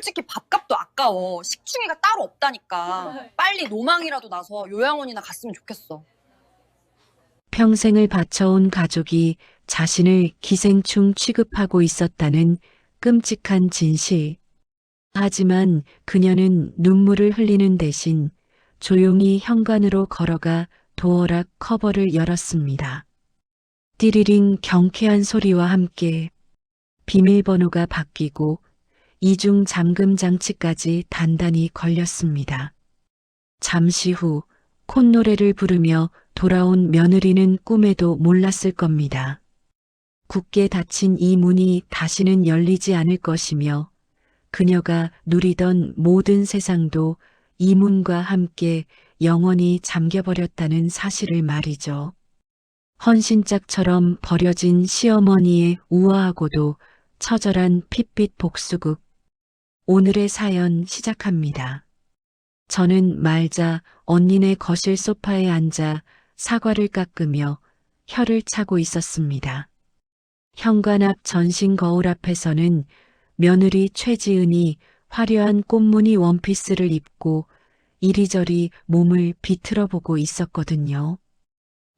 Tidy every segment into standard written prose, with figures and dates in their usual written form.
솔직히 밥값도 아까워. 식충이가 따로 없다니까. 빨리 노망이라도 나서 요양원이나 갔으면 좋겠어. 평생을 바쳐온 가족이 자신을 기생충 취급하고 있었다는 끔찍한 진실. 하지만 그녀는 눈물을 흘리는 대신 조용히 현관으로 걸어가 도어락 커버를 열었습니다. 띠리링 경쾌한 소리와 함께 비밀번호가 바뀌고 이중 잠금 장치까지 단단히 걸렸습니다. 잠시 후 콧노래를 부르며 돌아온 며느리는 꿈에도 몰랐을 겁니다. 굳게 닫힌 이 문이 다시는 열리지 않을 것이며 그녀가 누리던 모든 세상도 이 문과 함께 영원히 잠겨버렸다는 사실을 말이죠. 헌신짝처럼 버려진 시어머니의 우아하고도 처절한 핏빛 복수극. 오늘의 사연 시작합니다. 저는 말자 언니네 거실 소파에 앉아 사과를 깎으며 혀를 차고 있었습니다. 현관 앞 전신 거울 앞에서는 며느리 최지은이 화려한 꽃무늬 원피스를 입고 이리저리 몸을 비틀어 보고 있었거든요.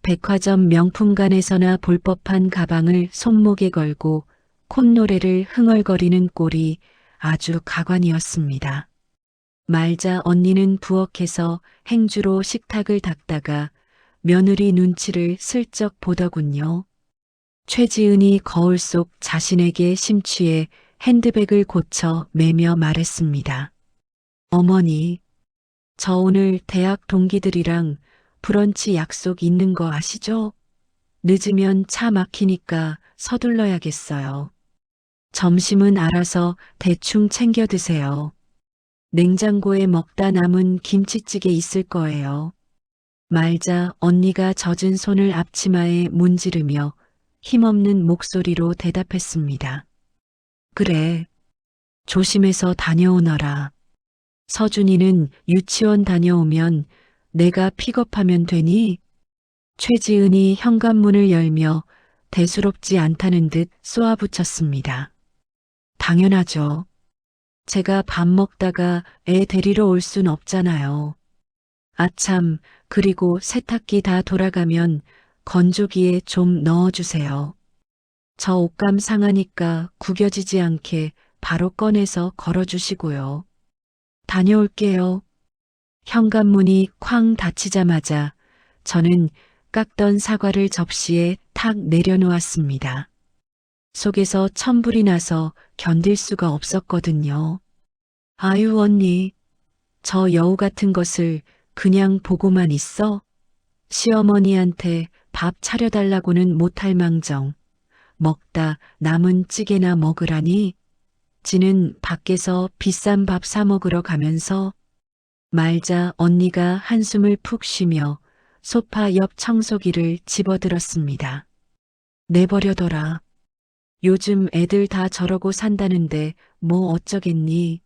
백화점 명품관에서나 볼 법한 가방을 손목에 걸고 콧노래를 흥얼거리는 꼴이 아주 가관이었습니다. 말자 언니는 부엌에서 행주로 식탁을 닦다가 며느리 눈치를 슬쩍 보더군요. 최지은이 거울 속 자신에게 심취해 핸드백을 고쳐 매며 말했습니다. 어머니, 저 오늘 대학 동기들이랑 브런치 약속 있는 거 아시죠? 늦으면 차 막히니까 서둘러야겠어요. 점심은 알아서 대충 챙겨 드세요. 냉장고에 먹다 남은 김치찌개 있을 거예요. 말자 언니가 젖은 손을 앞치마에 문지르며 힘없는 목소리로 대답했습니다. 그래, 조심해서 다녀오너라. 서준이는 유치원 다녀오면 내가 픽업하면 되니? 최지은이 현관문을 열며 대수롭지 않다는 듯 쏘아붙였습니다. 당연하죠. 제가 밥 먹다가 애 데리러 올 순 없잖아요. 아참, 그리고 세탁기 다 돌아가면 건조기에 좀 넣어주세요. 저 옷감 상하니까 구겨지지 않게 바로 꺼내서 걸어주시고요. 다녀올게요. 현관문이 쾅 닫히자마자 저는 깎던 사과를 접시에 탁 내려놓았습니다. 속에서 천불이 나서 견딜 수가 없었거든요. 아유 언니, 저 여우 같은 것을 그냥 보고만 있어? 시어머니한테 밥 차려달라고는 못할 망정 먹다 남은 찌개나 먹으라니? 지는 밖에서 비싼 밥 사 먹으러 가면서 말자 언니가 한숨을 푹 쉬며 소파 옆 청소기를 집어들었습니다. 내버려둬라. 요즘 애들 다 저러고 산다는데 뭐 어쩌겠니?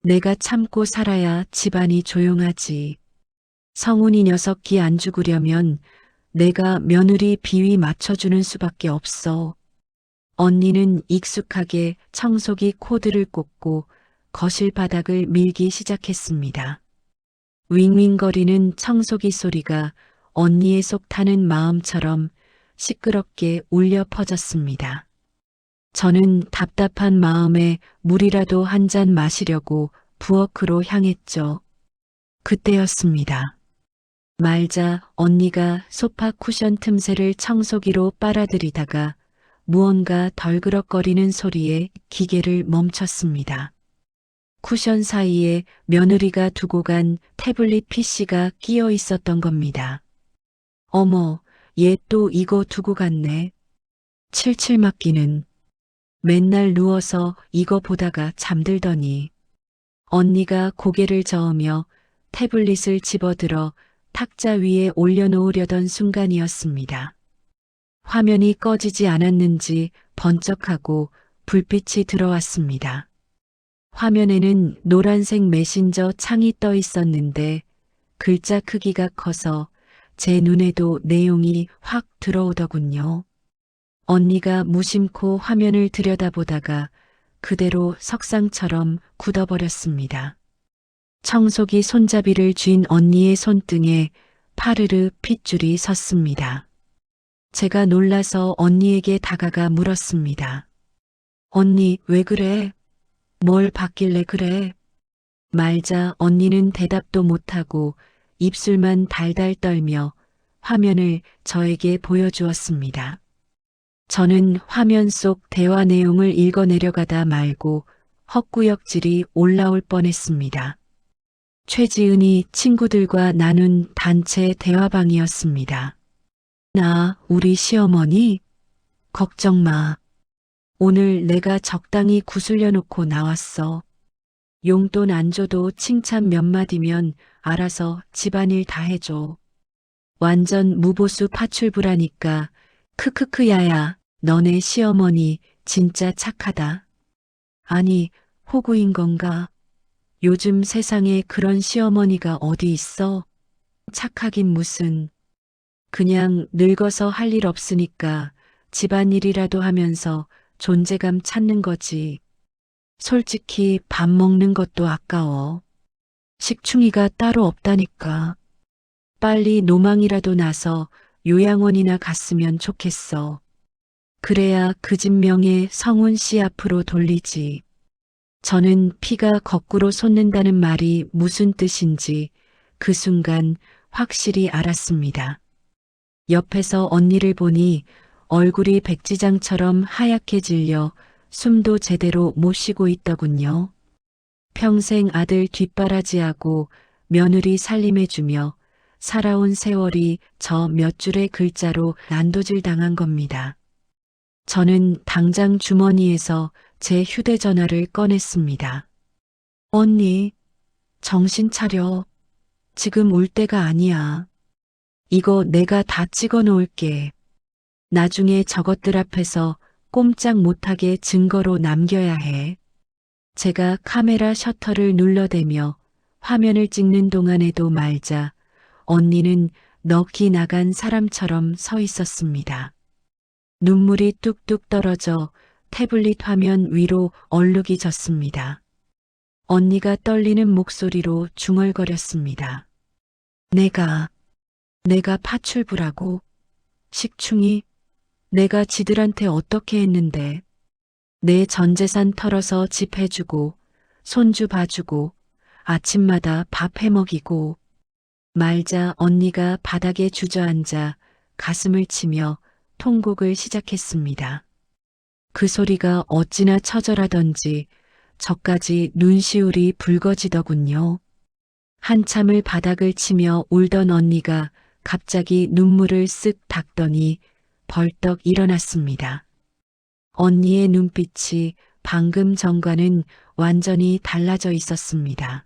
내가 참고 살아야 집안이 조용하지. 성훈이 녀석 기 안 죽으려면 내가 며느리 비위 맞춰주는 수밖에 없어. 언니는 익숙하게 청소기 코드를 꽂고 거실 바닥을 밀기 시작했습니다. 윙윙거리는 청소기 소리가 언니의 속 타는 마음처럼 시끄럽게 울려 퍼졌습니다. 저는 답답한 마음에 물이라도 한 잔 마시려고 부엌으로 향했죠. 그때였습니다. 말자 언니가 소파 쿠션 틈새를 청소기로 빨아들이다가 무언가 덜그럭거리는 소리에 기계를 멈췄습니다. 쿠션 사이에 며느리가 두고 간 태블릿 PC가 끼어 있었던 겁니다. 어머, 얘 또 이거 두고 갔네. 칠칠 맞기는. 맨날 누워서 이거 보다가 잠들더니. 언니가 고개를 저으며 태블릿을 집어들어 탁자 위에 올려놓으려던 순간이었습니다. 화면이 꺼지지 않았는지 번쩍하고 불빛이 들어왔습니다. 화면에는 노란색 메신저 창이 떠 있었는데 글자 크기가 커서 제 눈에도 내용이 확 들어오더군요. 언니가 무심코 화면을 들여다보다가 그대로 석상처럼 굳어버렸습니다. 청소기 손잡이를 쥔 언니의 손등에 파르르 핏줄이 섰습니다. 제가 놀라서 언니에게 다가가 물었습니다. 언니, 왜 그래? 뭘 봤길래 그래? 말자 언니는 대답도 못하고 입술만 달달 떨며 화면을 저에게 보여주었습니다. 저는 화면 속 대화 내용을 읽어내려가다 말고 헛구역질이 올라올 뻔했습니다. 최지은이 친구들과 나눈 단체 대화방이었습니다. 우리 시어머니? 걱정 마. 오늘 내가 적당히 구슬려 놓고 나왔어. 용돈 안 줘도 칭찬 몇 마디면 알아서 집안일 다 해줘. 완전 무보수 파출부라니까. 크크크 야야, 너네 시어머니 진짜 착하다. 아니, 호구인 건가? 요즘 세상에 그런 시어머니가 어디 있어? 착하긴 무슨. 그냥 늙어서 할 일 없으니까 집안일이라도 하면서 존재감 찾는 거지. 솔직히 밥 먹는 것도 아까워. 식충이가 따로 없다니까. 빨리 노망이라도 나서 요양원이나 갔으면 좋겠어. 그래야 그 집 명예 성훈 씨 앞으로 돌리지. 저는 피가 거꾸로 솟는다는 말이 무슨 뜻인지 그 순간 확실히 알았습니다. 옆에서 언니를 보니 얼굴이 백지장처럼 하얗게 질려 숨도 제대로 못 쉬고 있더군요. 평생 아들 뒷바라지하고 며느리 살림해주며 살아온 세월이 저 몇 줄의 글자로 난도질 당한 겁니다. 저는 당장 주머니에서 제 휴대전화를 꺼냈습니다. 언니, 정신 차려. 지금 울 때가 아니야. 이거 내가 다 찍어 놓을게. 나중에 저것들 앞에서 꼼짝 못하게 증거로 남겨야 해. 제가 카메라 셔터를 눌러대며 화면을 찍는 동안에도 말자 언니는 넋이 나간 사람처럼 서 있었습니다. 눈물이 뚝뚝 떨어져 태블릿 화면 위로 얼룩이 졌습니다. 언니가 떨리는 목소리로 중얼거렸습니다. 내가 파출부라고? 식충이? 내가 지들한테 어떻게 했는데? 내 전 재산 털어서 집 해주고, 손주 봐주고, 아침마다 밥 해먹이고. 말자 언니가 바닥에 주저앉아 가슴을 치며 통곡을 시작했습니다. 그 소리가 어찌나 처절하던지 저까지 눈시울이 붉어지더군요. 한참을 바닥을 치며 울던 언니가 갑자기 눈물을 쓱 닦더니 벌떡 일어났습니다. 언니의 눈빛이 방금 전과는 완전히 달라져 있었습니다.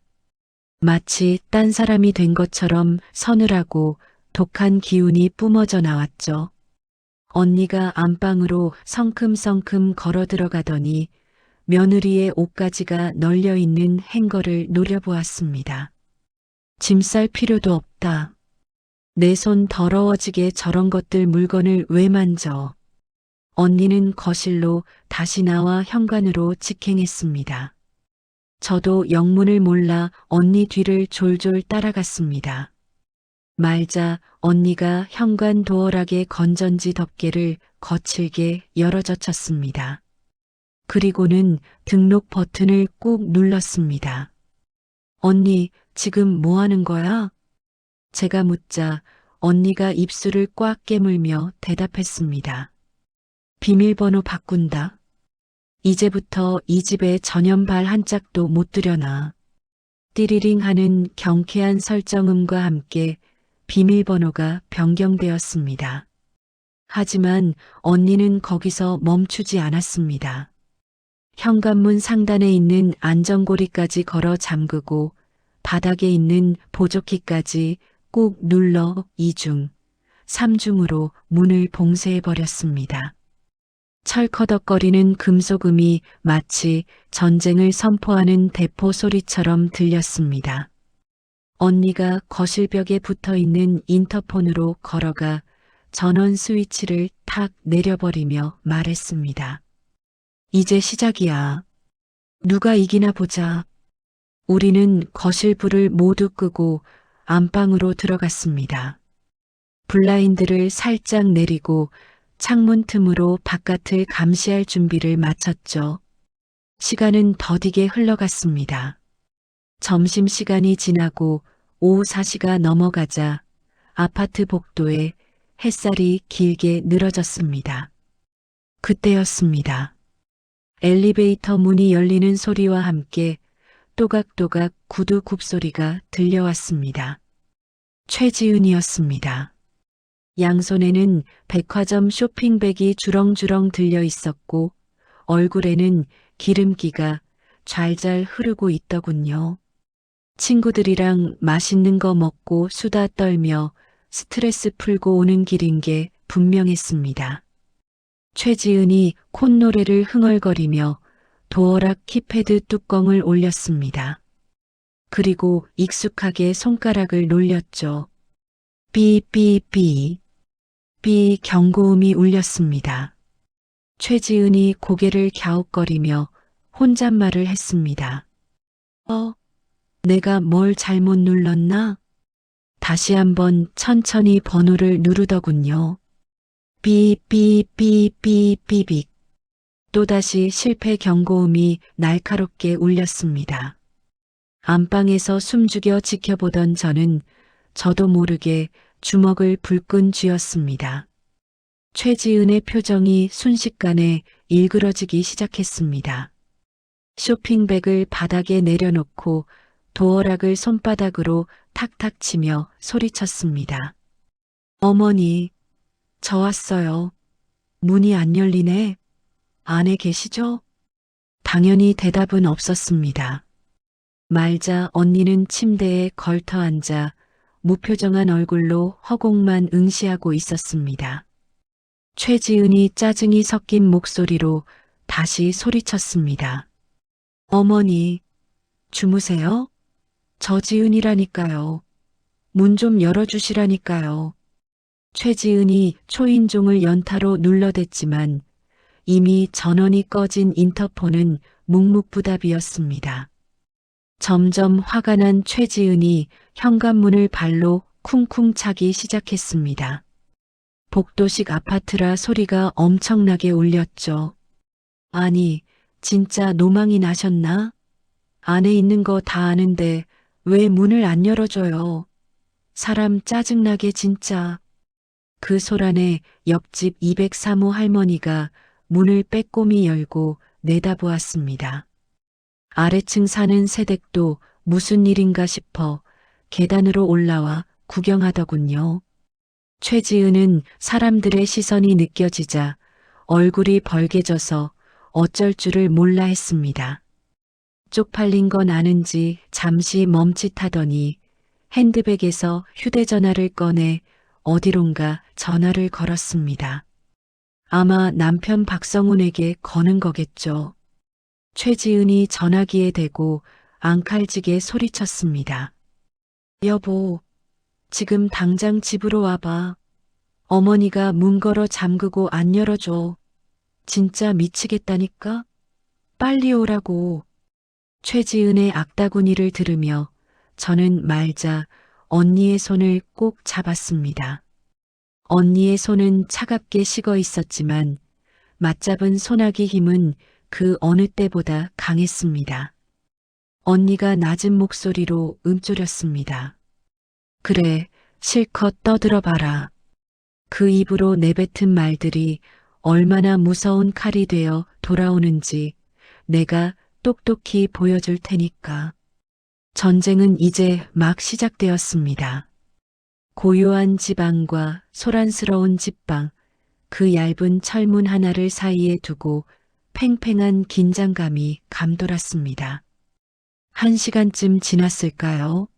마치 딴 사람이 된 것처럼 서늘하고 독한 기운이 뿜어져 나왔죠. 언니가 안방으로 성큼성큼 걸어 들어가더니 며느리의 옷가지가 널려 있는 행거를 노려보았습니다. 짐 쌀 필요도 없다. 내 손 더러워지게 저런 것들 물건을 왜 만져? 언니는 거실로 다시 나와 현관으로 직행했습니다. 저도 영문을 몰라 언니 뒤를 졸졸 따라갔습니다. 말자 언니가 현관 도어락의 건전지 덮개를 거칠게 열어젖혔습니다. 그리고는 등록 버튼을 꾹 눌렀습니다. 언니, 지금 뭐 하는 거야? 제가 묻자 언니가 입술을 꽉 깨물며 대답했습니다. 비밀번호 바꾼다. 이제부터 이 집에 전연발 한 짝도 못 들여놔. 띠리링 하는 경쾌한 설정음과 함께 비밀번호가 변경되었습니다. 하지만 언니는 거기서 멈추지 않았습니다. 현관문 상단에 있는 안전고리까지 걸어 잠그고 바닥에 있는 보조키까지 꾹 눌러 2중, 3중으로 문을 봉쇄해버렸습니다. 철커덕거리는 금속음이 마치 전쟁을 선포하는 대포 소리처럼 들렸습니다. 언니가 거실벽에 붙어있는 인터폰으로 걸어가 전원 스위치를 탁 내려버리며 말했습니다. 이제 시작이야. 누가 이기나 보자. 우리는 거실 불을 모두 끄고 안방으로 들어갔습니다. 블라인드를 살짝 내리고 창문 틈으로 바깥을 감시할 준비를 마쳤죠. 시간은 더디게 흘러갔습니다. 점심시간이 지나고 오후 4시가 넘어가자 아파트 복도에 햇살이 길게 늘어졌습니다. 그때였습니다. 엘리베이터 문이 열리는 소리와 함께 또각또각 구두 굽소리가 들려왔습니다. 최지은이었습니다. 양손에는 백화점 쇼핑백이 주렁주렁 들려 있었고 얼굴에는 기름기가 잘잘 흐르고 있더군요. 친구들이랑 맛있는 거 먹고 수다 떨며 스트레스 풀고 오는 길인 게 분명했습니다. 최지은이 콧노래를 흥얼거리며 도어락 키패드 뚜껑을 올렸습니다. 그리고 익숙하게 손가락을 놀렸죠. 삐삐삐. 삐 경고음이 울렸습니다. 최지은이 고개를 갸웃거리며 혼잣말을 했습니다. 내가 뭘 잘못 눌렀나? 다시 한번 천천히 번호를 누르더군요. 삐삐삐삐삐빅. 또다시 실패 경고음이 날카롭게 울렸습니다. 안방에서 숨죽여 지켜보던 저는 저도 모르게 주먹을 불끈 쥐었습니다. 최지은의 표정이 순식간에 일그러지기 시작했습니다. 쇼핑백을 바닥에 내려놓고 도어락을 손바닥으로 탁탁 치며 소리쳤습니다. 어머니, 저 왔어요. 문이 안 열리네. 안에 계시죠? 당연히 대답은 없었습니다. 말자 언니는 침대에 걸터 앉아 무표정한 얼굴로 허공만 응시하고 있었습니다. 최지은이 짜증이 섞인 목소리로 다시 소리쳤습니다. 어머니, 주무세요? 저 지은이라니까요. 문 좀 열어주시라니까요. 최지은이 초인종을 연타로 눌러댔지만 이미 전원이 꺼진 인터폰은 묵묵부답이었습니다. 점점 화가 난 최지은이 현관문을 발로 쿵쿵 차기 시작했습니다. 복도식 아파트라 소리가 엄청나게 울렸죠. 아니, 진짜 노망이 나셨나? 안에 있는 거 다 아는데 왜 문을 안 열어줘요? 사람 짜증나게 진짜. 그 소란에 옆집 203호 할머니가 문을 빼꼼히 열고 내다보았습니다. 아래층 사는 새댁도 무슨 일인가 싶어 계단으로 올라와 구경하더군요. 최지은은 사람들의 시선이 느껴지자 얼굴이 벌개져서 어쩔 줄을 몰라 했습니다. 쪽팔린 건 아는지 잠시 멈칫하더니 핸드백에서 휴대전화를 꺼내 어디론가 전화를 걸었습니다. 아마 남편 박성훈에게 거는 거겠죠. 최지은이 전화기에 대고 앙칼지게 소리쳤습니다. 여보, 지금 당장 집으로 와봐. 어머니가 문 걸어 잠그고 안 열어줘. 진짜 미치겠다니까? 빨리 오라고. 최지은의 악다구니를 들으며 저는 말자 언니의 손을 꼭 잡았습니다. 언니의 손은 차갑게 식어 있었지만 맞잡은 소나기 힘은 그 어느 때보다 강했습니다. 언니가 낮은 목소리로 움쪼렸습니다. 그래, 실컷 떠들어봐라. 그 입으로 내뱉은 말들이 얼마나 무서운 칼이 되어 돌아오는지 내가 똑똑히 보여줄 테니까. 전쟁은 이제 막 시작되었습니다. 고요한 집안과 소란스러운 집방, 그 얇은 철문 하나를 사이에 두고 팽팽한 긴장감이 감돌았습니다. 1시간쯤 지났을까요?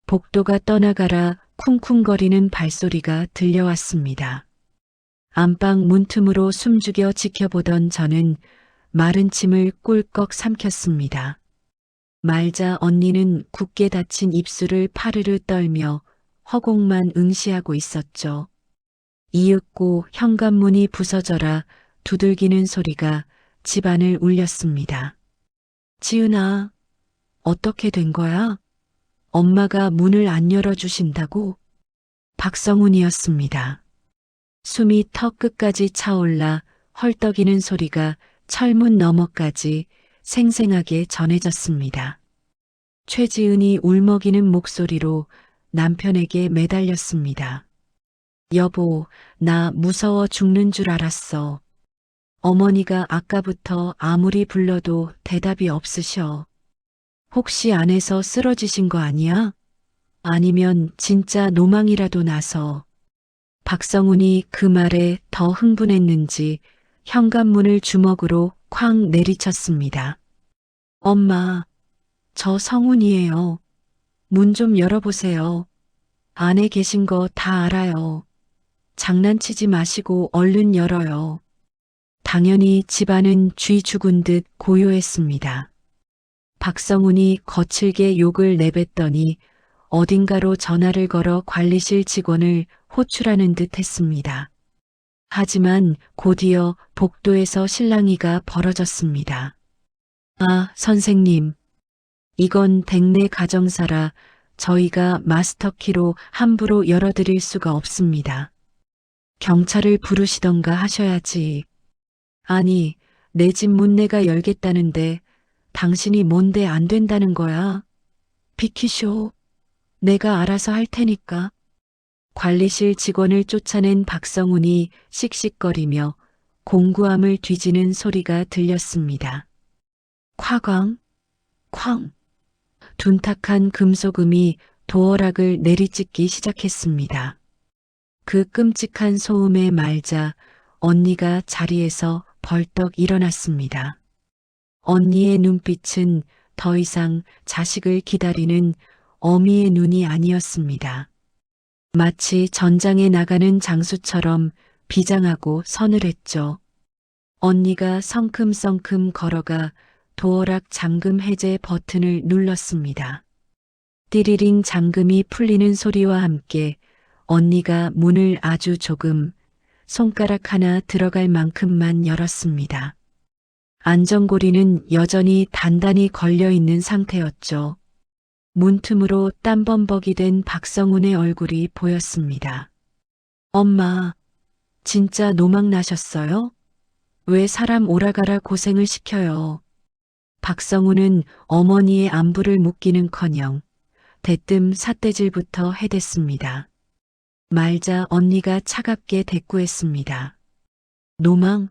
복도가 떠나가라 쿵쿵거리는 발소리가 들려왔습니다. 안방 문틈으로 숨죽여 지켜보던 저는 마른 침을 꿀꺽 삼켰습니다. 말자 언니는 굳게 닫힌 입술을 파르르 떨며 허공만 응시하고 있었죠. 이윽고 현관문이 부서져라 두들기는 소리가 집안을 울렸습니다. 지은아, 어떻게 된 거야? 엄마가 문을 안 열어주신다고? 박성훈이었습니다. 숨이 턱 끝까지 차올라 헐떡이는 소리가 철문 너머까지 생생하게 전해졌습니다. 최지은이 울먹이는 목소리로 남편에게 매달렸습니다. 여보, 나 무서워 죽는 줄 알았어. 어머니가 아까부터 아무리 불러도 대답이 없으셔. 혹시 안에서 쓰러지신 거 아니야? 아니면 진짜 노망이라도 나서. 박성훈이 그 말에 더 흥분했는지 현관문을 주먹으로 쾅 내리쳤습니다. 엄마, 저 성훈이에요. 문 좀 열어보세요. 안에 계신 거 다 알아요. 장난치지 마시고 얼른 열어요. 당연히 집안은 쥐 죽은 듯 고요했습니다. 박성훈이 거칠게 욕을 내뱉더니 어딘가로 전화를 걸어 관리실 직원을 호출하는 듯 했습니다. 하지만 곧이어 복도에서 실랑이가 벌어졌습니다. 아, 선생님. 이건 댁내 가정사라 저희가 마스터키로 함부로 열어드릴 수가 없습니다. 경찰을 부르시던가 하셔야지. 아니, 내 집 문 내가 열겠다는데 당신이 뭔데 안 된다는 거야? 비키쇼. 내가 알아서 할 테니까. 관리실 직원을 쫓아낸 박성훈이 씩씩거리며 공구함을 뒤지는 소리가 들렸습니다. 콱광, 쾅. 둔탁한 금속음이 도어락을 내리찍기 시작했습니다. 그 끔찍한 소음에 말자 언니가 자리에서 벌떡 일어났습니다. 언니의 눈빛은 더 이상 자식을 기다리는 어미의 눈이 아니었습니다. 마치 전장에 나가는 장수처럼 비장하고 서늘했죠. 언니가 성큼성큼 걸어가 도어락 잠금 해제 버튼을 눌렀습니다. 띠리링 잠금이 풀리는 소리와 함께 언니가 문을 아주 조금, 손가락 하나 들어갈 만큼만 열었습니다. 안전고리는 여전히 단단히 걸려있는 상태였죠. 문틈으로 땀범벅이 된 박성훈의 얼굴이 보였습니다. 엄마, 진짜 노망 나셨어요? 왜 사람 오라가라 고생을 시켜요? 박성훈은 어머니의 안부를 묻기는커녕 대뜸 삿대질부터 해댔습니다. 말자 언니가 차갑게 대꾸했습니다. 노망?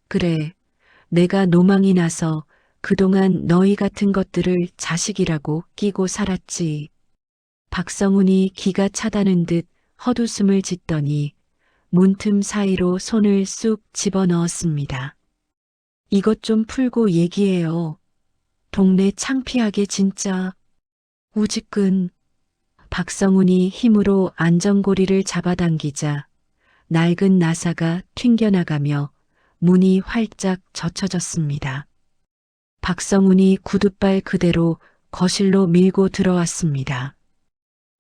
그래, 내가 노망이 나서 그동안 너희 같은 것들을 자식이라고 끼고 살았지. 박성훈이 기가 차다는 듯 헛웃음을 짓더니 문틈 사이로 손을 쑥 집어넣었습니다. 이것 좀 풀고 얘기해요. 동네 창피하게 진짜. 우직근. 박성훈이 힘으로 안전고리를 잡아당기자 낡은 나사가 튕겨나가며 문이 활짝 젖혀졌습니다. 박성훈이 구둣발 그대로 거실로 밀고 들어왔습니다.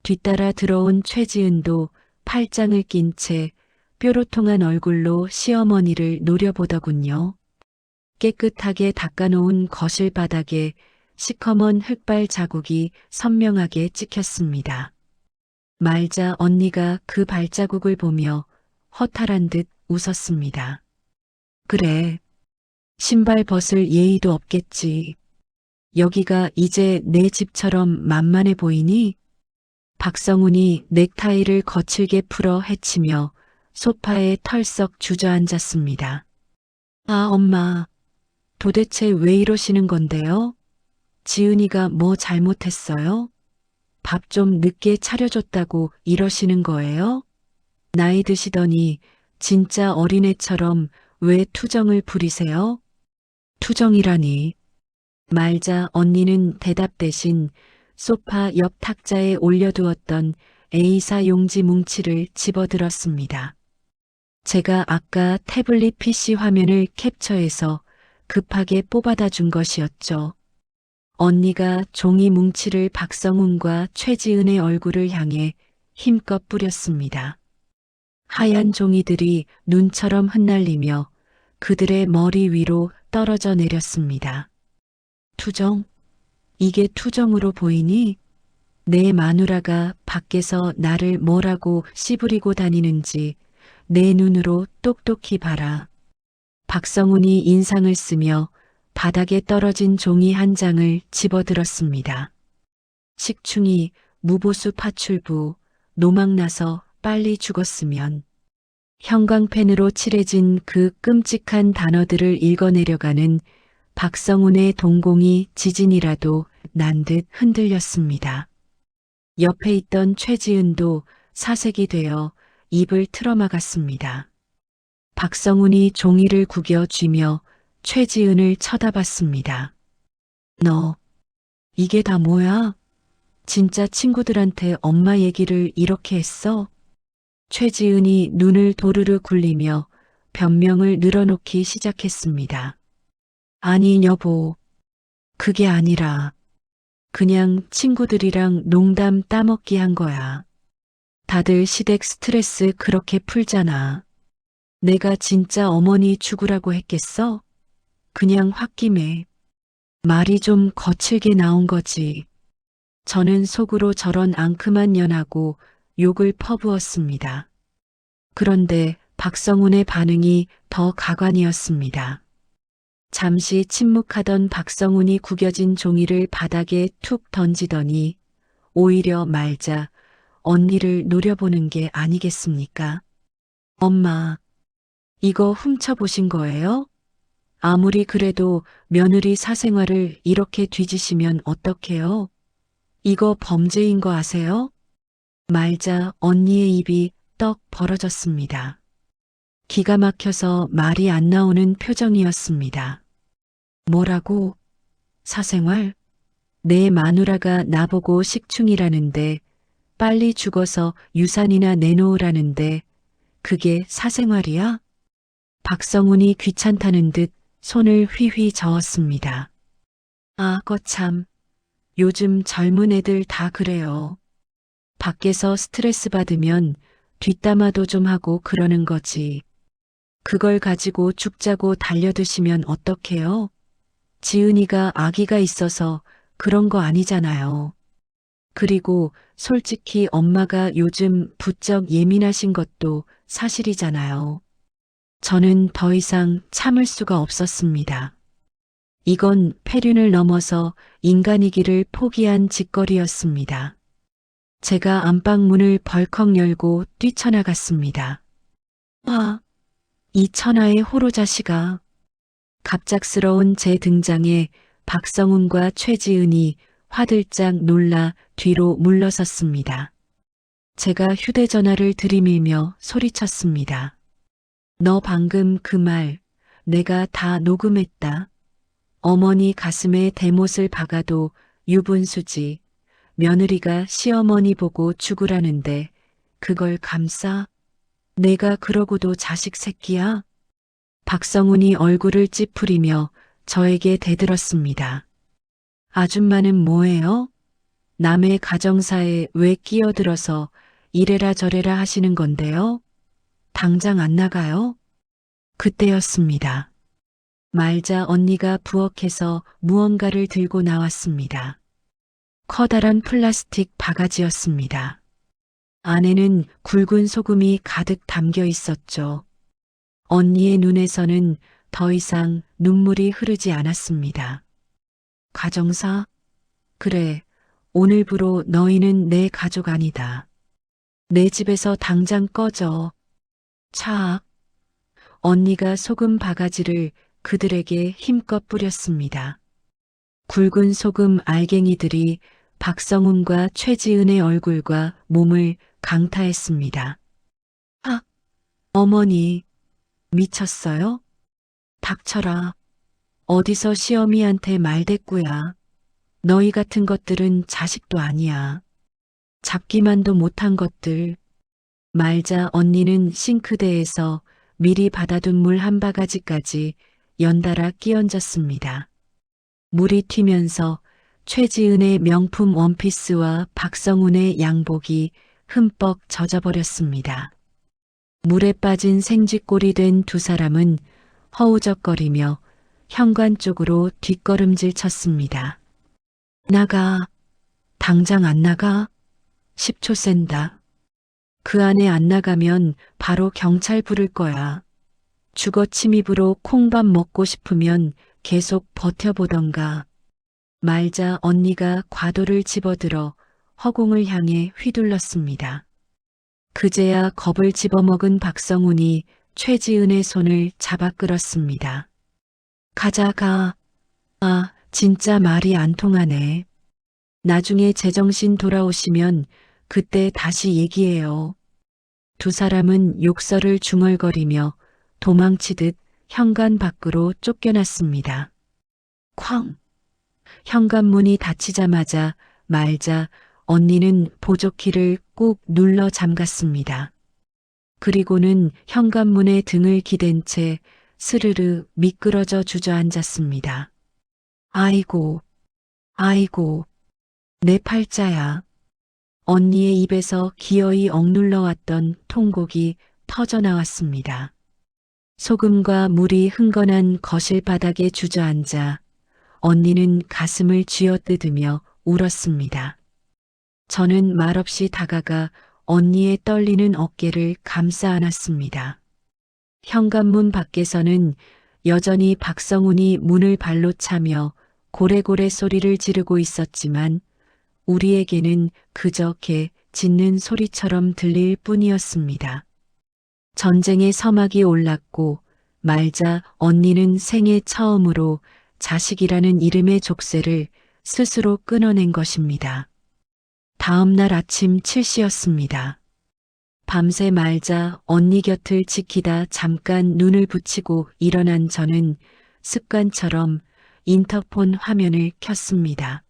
뒤따라 들어온 최지은도 팔짱을 낀 채 뾰로통한 얼굴로 시어머니를 노려보더군요. 깨끗하게 닦아놓은 거실 바닥에 시커먼 흙발 자국이 선명하게 찍혔습니다. 말자 언니가 그 발자국을 보며 허탈한 듯 웃었습니다. 그래, 신발 벗을 예의도 없겠지. 여기가 이제 내 집처럼 만만해 보이니? 박성훈이 넥타이를 거칠게 풀어 헤치며 소파에 털썩 주저앉았습니다. 아, 엄마, 도대체 왜 이러시는 건데요? 지은이가 뭐 잘못했어요? 밥 좀 늦게 차려줬다고 이러시는 거예요? 나이 드시더니 진짜 어린애처럼 왜 투정을 부리세요? 투정이라니. 말자 언니는 대답 대신 소파 옆 탁자에 올려두었던 A사 용지 뭉치를 집어들었습니다. 제가 아까 태블릿 PC 화면을 캡처해서 급하게 뽑아다 준 것이었죠. 언니가 종이 뭉치를 박성훈과 최지은의 얼굴을 향해 힘껏 뿌렸습니다. 하얀 종이들이 눈처럼 흩날리며 그들의 머리 위로 떨어져 내렸습니다. 투정? 이게 투정으로 보이니? 내 마누라가 밖에서 나를 뭐라고 씨부리고 다니는지 내 눈으로 똑똑히 봐라. 박성훈이 인상을 쓰며 바닥에 떨어진 종이 한 장을 집어들었습니다. 식충이 무보수 파출부, 노망나서 빨리 죽었으면. 형광펜으로 칠해진 그 끔찍한 단어들을 읽어내려가는 박성훈의 동공이 지진이라도 난 듯 흔들렸습니다. 옆에 있던 최지은도 사색이 되어 입을 틀어막았습니다. 박성훈이 종이를 구겨 쥐며 최지은을 쳐다봤습니다. 너, 이게 다 뭐야? 진짜 친구들한테 엄마 얘기를 이렇게 했어? 최지은이 눈을 도르르 굴리며 변명을 늘어놓기 시작했습니다. 아니, 여보. 그게 아니라 그냥 친구들이랑 농담 따먹기 한 거야. 다들 시댁 스트레스 그렇게 풀잖아. 내가 진짜 어머니 죽으라고 했겠어? 그냥 홧김에. 말이 좀 거칠게 나온 거지. 저는 속으로 저런 앙큼한 년하고 욕을 퍼부었습니다. 그런데 박성훈의 반응이 더 가관이었습니다. 잠시 침묵하던 박성훈이 구겨진 종이를 바닥에 툭 던지더니 오히려 말자 언니를 노려보는 게 아니겠습니까? 엄마, 이거 훔쳐보신 거예요? 아무리 그래도 며느리 사생활을 이렇게 뒤지시면 어떡해요? 이거 범죄인 거 아세요? 말자 언니의 입이 떡 벌어졌습니다. 기가 막혀서 말이 안 나오는 표정이었습니다. 뭐라고? 사생활? 내 마누라가 나보고 식충이라는데 빨리 죽어서 유산이나 내놓으라는데 그게 사생활이야? 박성훈이 귀찮다는 듯 손을 휘휘 저었습니다. 아, 거참. 요즘 젊은 애들 다 그래요. 밖에서 스트레스 받으면 뒷담화도 좀 하고 그러는 거지. 그걸 가지고 죽자고 달려드시면 어떡해요? 지은이가 아기가 있어서 그런 거 아니잖아요. 그리고 솔직히 엄마가 요즘 부쩍 예민하신 것도 사실이잖아요. 저는 더 이상 참을 수가 없었습니다. 이건 폐륜을 넘어서 인간이기를 포기한 짓거리였습니다. 제가 안방문을 벌컥 열고 뛰쳐나갔습니다. 와, 이 천하의 호로자식아. 갑작스러운 제 등장에 박성훈과 최지은이 화들짝 놀라 뒤로 물러섰습니다. 제가 휴대전화를 들이밀며 소리쳤습니다. 너 방금 그 말 내가 다 녹음했다. 어머니 가슴에 대못을 박아도 유분수지. 며느리가 시어머니 보고 죽으라는데 그걸 감싸? 내가 그러고도 자식 새끼야? 박성훈이 얼굴을 찌푸리며 저에게 대들었습니다. 아줌마는 뭐예요? 남의 가정사에 왜 끼어들어서 이래라 저래라 하시는 건데요? 당장 안 나가요? 그때였습니다. 말자 언니가 부엌에서 무언가를 들고 나왔습니다. 커다란 플라스틱 바가지였습니다. 안에는 굵은 소금이 가득 담겨 있었죠. 언니의 눈에서는 더 이상 눈물이 흐르지 않았습니다. 가정사? 그래, 오늘부로 너희는 내 가족 아니다. 내 집에서 당장 꺼져. 차. 언니가 소금 바가지를 그들에게 힘껏 뿌렸습니다. 굵은 소금 알갱이들이 박성훈과 최지은의 얼굴과 몸을 강타했습니다. 아, 어머니, 미쳤어요? 닥쳐라. 어디서 시어미한테 말대꾸야. 너희 같은 것들은 자식도 아니야. 잡기만도 못한 것들. 말자 언니는 싱크대에서 미리 받아둔 물 한 바가지까지 연달아 끼얹었습니다. 물이 튀면서 최지은의 명품 원피스와 박성훈의 양복이 흠뻑 젖어버렸습니다. 물에 빠진 생쥐꼴이 된 두 사람은 허우적거리며 현관 쪽으로 뒷걸음질 쳤습니다. 나가. 당장 안 나가? 10초 센다. 그 안에 안 나가면 바로 경찰 부를 거야. 주거 침입으로 콩밥 먹고 싶으면 계속 버텨보던가. 말자 언니가 과도를 집어들어 허공을 향해 휘둘렀습니다. 그제야 겁을 집어먹은 박성훈이 최지은의 손을 잡아 끌었습니다. 가자. 아, 진짜 말이 안 통하네. 나중에 제정신 돌아오시면 그때 다시 얘기해요. 두 사람은 욕설을 중얼거리며 도망치듯 현관 밖으로 쫓겨났습니다. 쾅! 현관문이 닫히자마자 말자 언니는 보조키를 꾹 눌러 잠갔습니다. 그리고는 현관문에 등을 기댄 채 스르르 미끄러져 주저앉았습니다. 아이고, 내 팔자야. 언니의 입에서 기어이 억눌러 왔던 통곡이 터져나왔습니다. 소금과 물이 흥건한 거실 바닥에 주저앉아 언니는 가슴을 쥐어뜯으며 울었습니다. 저는 말없이 다가가 언니의 떨리는 어깨를 감싸 안았습니다. 현관문 밖에서는 여전히 박성훈이 문을 발로 차며 고래고래 소리를 지르고 있었지만 우리에게는 그저 개 짖는 소리처럼 들릴 뿐이었습니다. 전쟁의 서막이 올랐고 말자 언니는 생애 처음으로 자식이라는 이름의 족쇄를 스스로 끊어낸 것입니다. 다음 날 아침 7시였습니다. 밤새 말자 언니 곁을 지키다 잠깐 눈을 붙이고 일어난 저는 습관처럼 인터폰 화면을 켰습니다.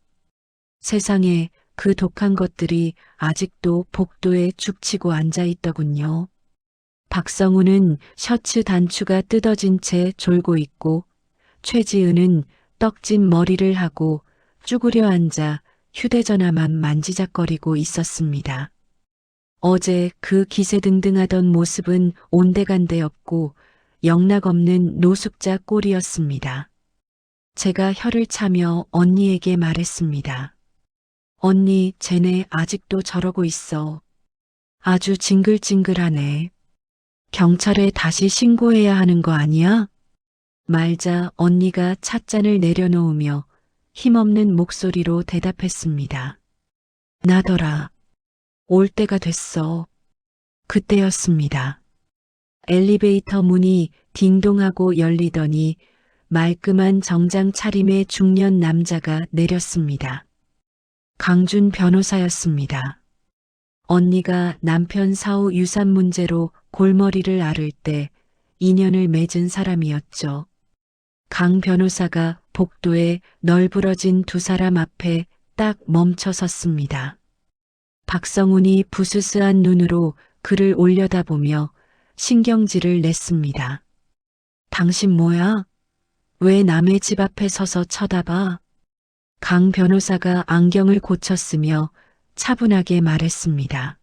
세상에 그 독한 것들이 아직도 복도에 죽치고 앉아 있더군요. 박성우는 셔츠 단추가 뜯어진 채 졸고 있고 최지은은 떡진 머리를 하고 쭈그려 앉아 휴대전화만 만지작거리고 있었습니다. 어제 그 기세등등하던 모습은 온데간데 없고 영락없는 노숙자 꼴이었습니다. 제가 혀를 차며 언니에게 말했습니다. 언니, 쟤네 아직도 저러고 있어. 아주 징글징글하네. 경찰에 다시 신고해야 하는 거 아니야? 말자 언니가 찻잔을 내려놓으며 힘없는 목소리로 대답했습니다. 나더라. 올 때가 됐어. 그때였습니다. 엘리베이터 문이 딩동하고 열리더니 말끔한 정장 차림의 중년 남자가 내렸습니다. 강준 변호사였습니다. 언니가 남편 사후 유산 문제로 골머리를 앓을 때 인연을 맺은 사람이었죠. 강 변호사가 복도에 널브러진 두 사람 앞에 딱 멈춰 섰습니다. 박성훈이 부스스한 눈으로 그를 올려다보며 신경질을 냈습니다. 당신 뭐야? 왜 남의 집 앞에 서서 쳐다봐? 강 변호사가 안경을 고쳤으며 차분하게 말했습니다.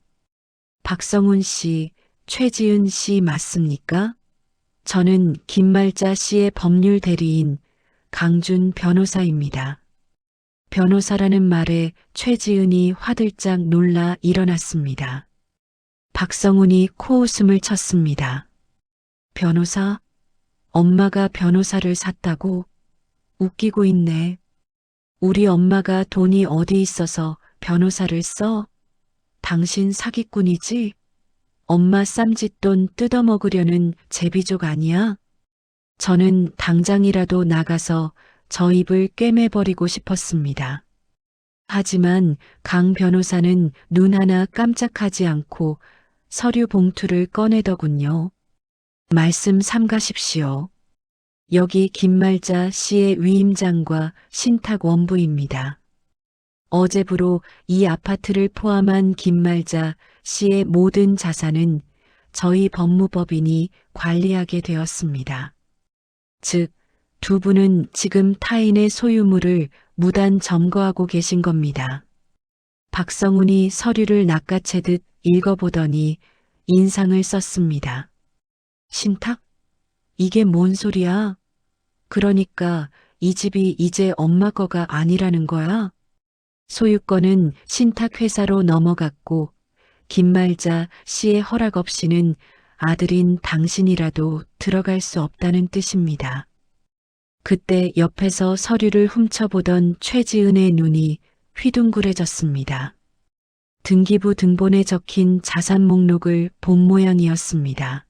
박성훈 씨, 최지은 씨 맞습니까? 저는 김말자 씨의 법률 대리인 강준 변호사입니다. 변호사라는 말에 최지은이 화들짝 놀라 일어났습니다. 박성훈이 코웃음을 쳤습니다. 변호사? 엄마가 변호사를 샀다고? 웃기고 있네. 우리 엄마가 돈이 어디 있어서 변호사를 써? 당신 사기꾼이지? 엄마 쌈짓돈 뜯어먹으려는 제비족 아니야? 저는 당장이라도 나가서 저 입을 꿰매버리고 싶었습니다. 하지만 강 변호사는 눈 하나 깜짝하지 않고 서류 봉투를 꺼내더군요. 말씀 삼가십시오. 여기 김말자 씨의 위임장과 신탁 원부입니다. 어제부로 이 아파트를 포함한 김말자 씨의 모든 자산은 저희 법무법인이 관리하게 되었습니다. 즉, 두 분은 지금 타인의 소유물을 무단 점거하고 계신 겁니다. 박성훈이 서류를 낚아채듯 읽어보더니 인상을 썼습니다. 신탁? 이게 뭔 소리야? 그러니까 이 집이 이제 엄마 거가 아니라는 거야? 소유권은 신탁회사로 넘어갔고 김말자 씨의 허락 없이는 아들인 당신이라도 들어갈 수 없다는 뜻입니다. 그때 옆에서 서류를 훔쳐보던 최지은의 눈이 휘둥그레졌습니다. 등기부 등본에 적힌 자산 목록을 본 모양이었습니다.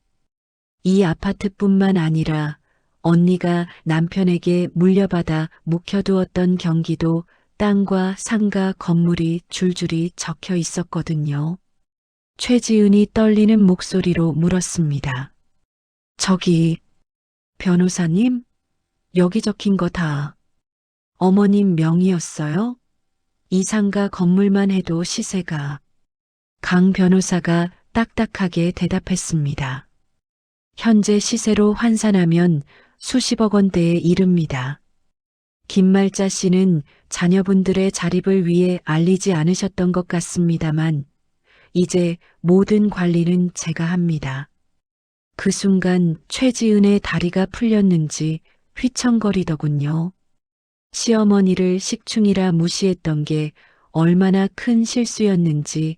이 아파트뿐만 아니라 언니가 남편에게 물려받아 묵혀두었던 경기도 땅과 상가 건물이 줄줄이 적혀 있었거든요. 최지은이 떨리는 목소리로 물었습니다. 저기, 변호사님? 여기 적힌 거 다 어머님 명의였어요? 이 상가 건물만 해도 시세가. 강 변호사가 딱딱하게 대답했습니다. 현재 시세로 환산하면 수십억 원대에 이릅니다. 김말자 씨는 자녀분들의 자립을 위해 알리지 않으셨던 것 같습니다만 이제 모든 관리는 제가 합니다. 그 순간 최지은의 다리가 풀렸는지 휘청거리더군요. 시어머니를 식충이라 무시했던 게 얼마나 큰 실수였는지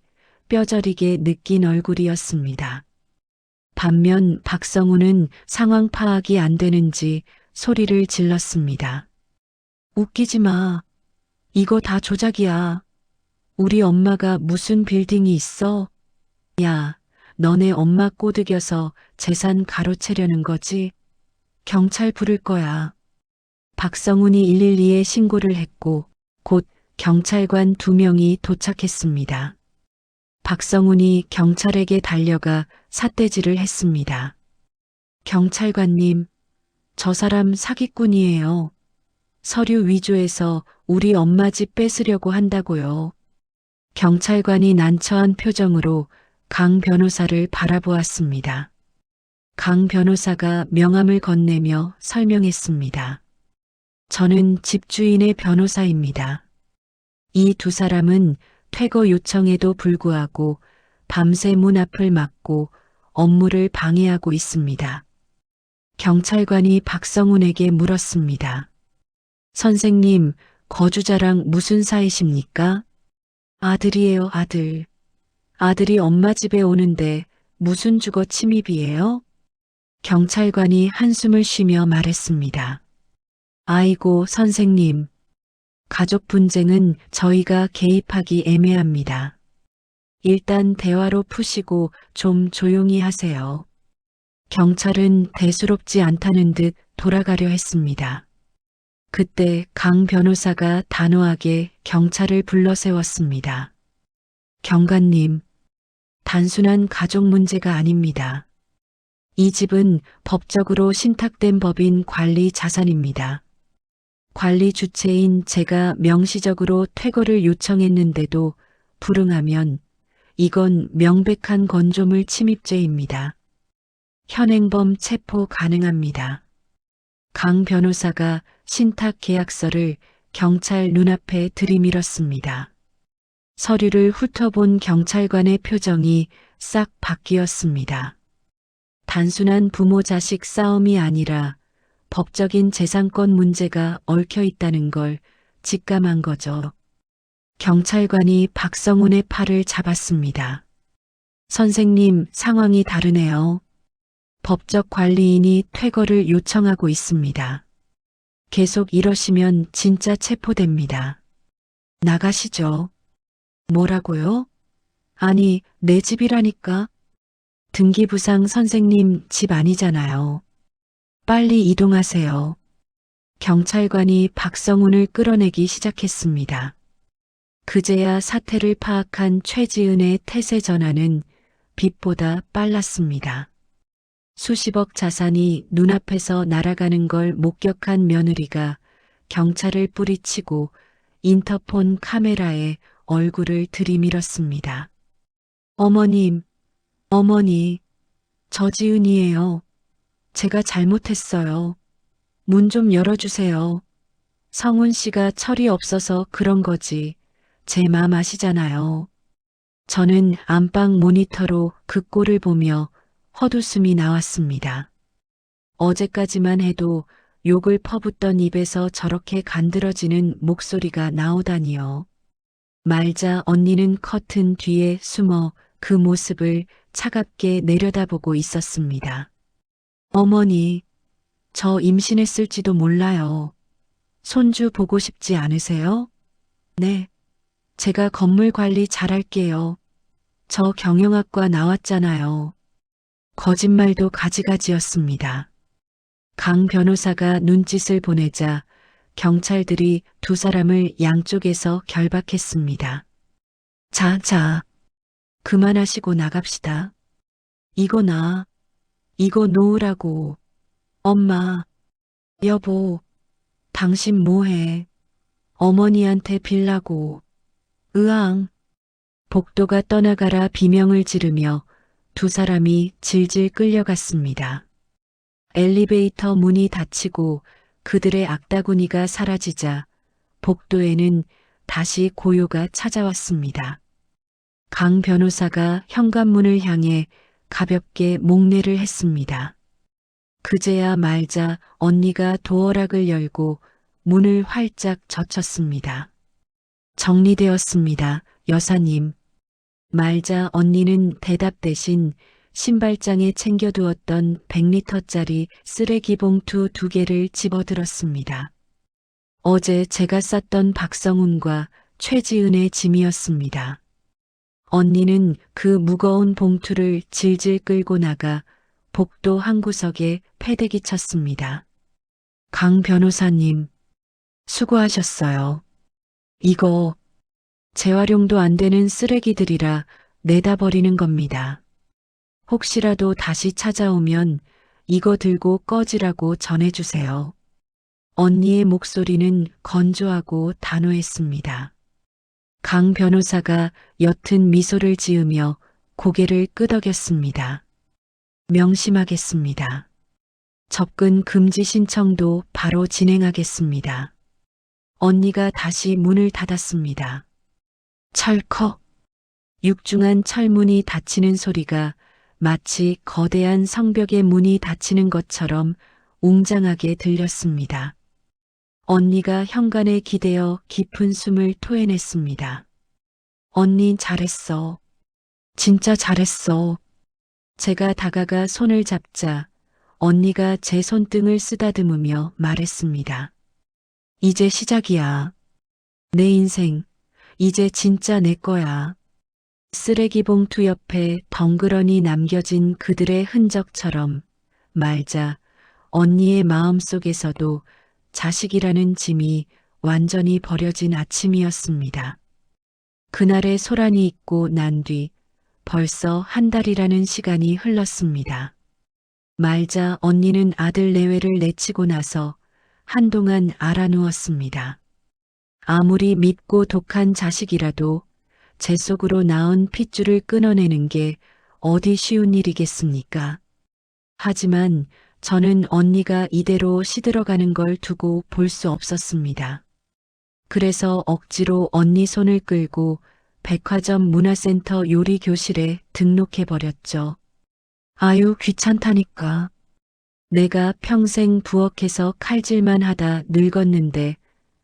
뼈저리게 느낀 얼굴이었습니다. 반면 박성우는 상황 파악이 안 되는지 소리를 질렀습니다. 웃기지 마. 이거 다 조작이야. 우리 엄마가 무슨 빌딩이 있어? 야, 너네 엄마 꼬드겨서 재산 가로채려는 거지? 경찰 부를 거야. 박성훈이 112에 신고를 했고 곧 경찰관 2명이 도착했습니다. 박성훈이 경찰에게 달려가 삿대질을 했습니다. 경찰관님, 저 사람 사기꾼이에요. 서류 위조해서 우리 엄마 집 뺏으려고 한다고요. 경찰관이 난처한 표정으로 강 변호사를 바라보았습니다. 강 변호사가 명함을 건네며 설명했습니다. 저는 집주인의 변호사입니다. 이 두 사람은 퇴거 요청에도 불구하고 밤새 문 앞을 막고 업무를 방해하고 있습니다. 경찰관이 박성훈에게 물었습니다. 선생님, 거주자랑 무슨 사이십니까? 아들이에요, 아들. 아들이 엄마 집에 오는데 무슨 주거 침입이에요? 경찰관이 한숨을 쉬며 말했습니다. 아이고, 선생님. 가족 분쟁은 저희가 개입하기 애매합니다. 일단 대화로 푸시고 좀 조용히 하세요. 경찰은 대수롭지 않다는 듯 돌아가려 했습니다. 그때 강 변호사가 단호하게 경찰을 불러 세웠습니다. 경관님, 단순한 가족 문제가 아닙니다. 이 집은 법적으로 신탁된 법인 관리 자산입니다. 관리 주체인 제가 명시적으로 퇴거를 요청했는데도 불응하면 이건 명백한 건조물 침입죄입니다. 현행범 체포 가능합니다. 강 변호사가 신탁 계약서를 경찰 눈앞에 들이밀었습니다. 서류를 훑어본 경찰관의 표정이 싹 바뀌었습니다. 단순한 부모 자식 싸움이 아니라 법적인 재산권 문제가 얽혀 있다는 걸 직감한 거죠. 경찰관이 박성훈의 팔을 잡았습니다. 선생님, 상황이 다르네요. 법적 관리인이 퇴거를 요청하고 있습니다. 계속 이러시면 진짜 체포됩니다. 나가시죠. 뭐라고요? 아니, 내 집이라니까. 등기부상 선생님 집 아니잖아요. 빨리 이동하세요. 경찰관이 박성훈을 끌어내기 시작했습니다. 그제야 사태를 파악한 최지은의 태세 전환은 빛보다 빨랐습니다. 수십억 자산이 눈앞에서 날아가는 걸 목격한 며느리가 경찰을 뿌리치고 인터폰 카메라에 얼굴을 들이밀었습니다. 어머님, 어머니, 저지은이에요. 제가 잘못했어요. 문 좀 열어주세요. 성훈 씨가 철이 없어서 그런 거지. 제 맘 아시잖아요. 저는 안방 모니터로 그 꼴을 보며 헛웃음이 나왔습니다. 어제까지만 해도 욕을 퍼붓던 입에서 저렇게 간드러지는 목소리가 나오다니요. 말자 언니는 커튼 뒤에 숨어 그 모습을 차갑게 내려다보고 있었습니다. 어머니, 저 임신했을지도 몰라요. 손주 보고 싶지 않으세요? 네, 제가 건물 관리 잘할게요. 저 경영학과 나왔잖아요. 거짓말도 가지가지였습니다. 강 변호사가 눈짓을 보내자 경찰들이 두 사람을 양쪽에서 결박했습니다. 자, 그만하시고 나갑시다. 이거 이거 놓으라고. 엄마, 여보, 당신 뭐해? 어머니한테 빌라고. 으앙. 복도가 떠나가라 비명을 지르며 두 사람이 질질 끌려갔습니다. 엘리베이터 문이 닫히고 그들의 악다구니가 사라지자 복도에는 다시 고요가 찾아왔습니다. 강 변호사가 현관문을 향해 가볍게 목례를 했습니다. 그제야 말자 언니가 도어락을 열고 문을 활짝 젖혔습니다. 정리되었습니다, 여사님. 말자 언니는 대답 대신 신발장에 챙겨두었던 100리터짜리 쓰레기 봉투 2개를 집어들었습니다. 어제 제가 쌌던 박성훈과 최지은의 짐이었습니다. 언니는 그 무거운 봉투를 질질 끌고 나가 복도 한 구석에 패대기 쳤습니다. 강 변호사님, 수고하셨어요. 이거 재활용도 안 되는 쓰레기들이라 내다 버리는 겁니다. 혹시라도 다시 찾아오면 이거 들고 꺼지라고 전해주세요. 언니의 목소리는 건조하고 단호했습니다. 강 변호사가 옅은 미소를 지으며 고개를 끄덕였습니다. 명심하겠습니다. 접근 금지 신청도 바로 진행하겠습니다. 언니가 다시 문을 닫았습니다. 철컥. 육중한 철문이 닫히는 소리가 마치 거대한 성벽의 문이 닫히는 것처럼 웅장하게 들렸습니다. 언니가 현관에 기대어 깊은 숨을 토해냈습니다. 언니 잘했어. 진짜 잘했어. 제가 다가가 손을 잡자 언니가 제 손등을 쓰다듬으며 말했습니다. 이제 시작이야. 내 인생, 이제 진짜 내 거야. 쓰레기 봉투 옆에 덩그러니 남겨진 그들의 흔적처럼 말자 언니의 마음속에서도 자식이라는 짐이 완전히 버려진 아침이었습니다. 그날의 소란이 있고 난 뒤 벌써 한 달이라는 시간이 흘렀습니다. 말자 언니는 아들 내외를 내치고 나서 한동안 알아누웠습니다. 아무리 밉고 독한 자식이라도 제 속으로 나온 핏줄을 끊어내는 게 어디 쉬운 일이겠습니까? 하지만 저는 언니가 이대로 시들어가는 걸 두고 볼 수 없었습니다. 그래서 억지로 언니 손을 끌고 백화점 문화센터 요리교실에 등록해버렸죠. 아유, 귀찮다니까. 내가 평생 부엌에서 칼질만 하다 늙었는데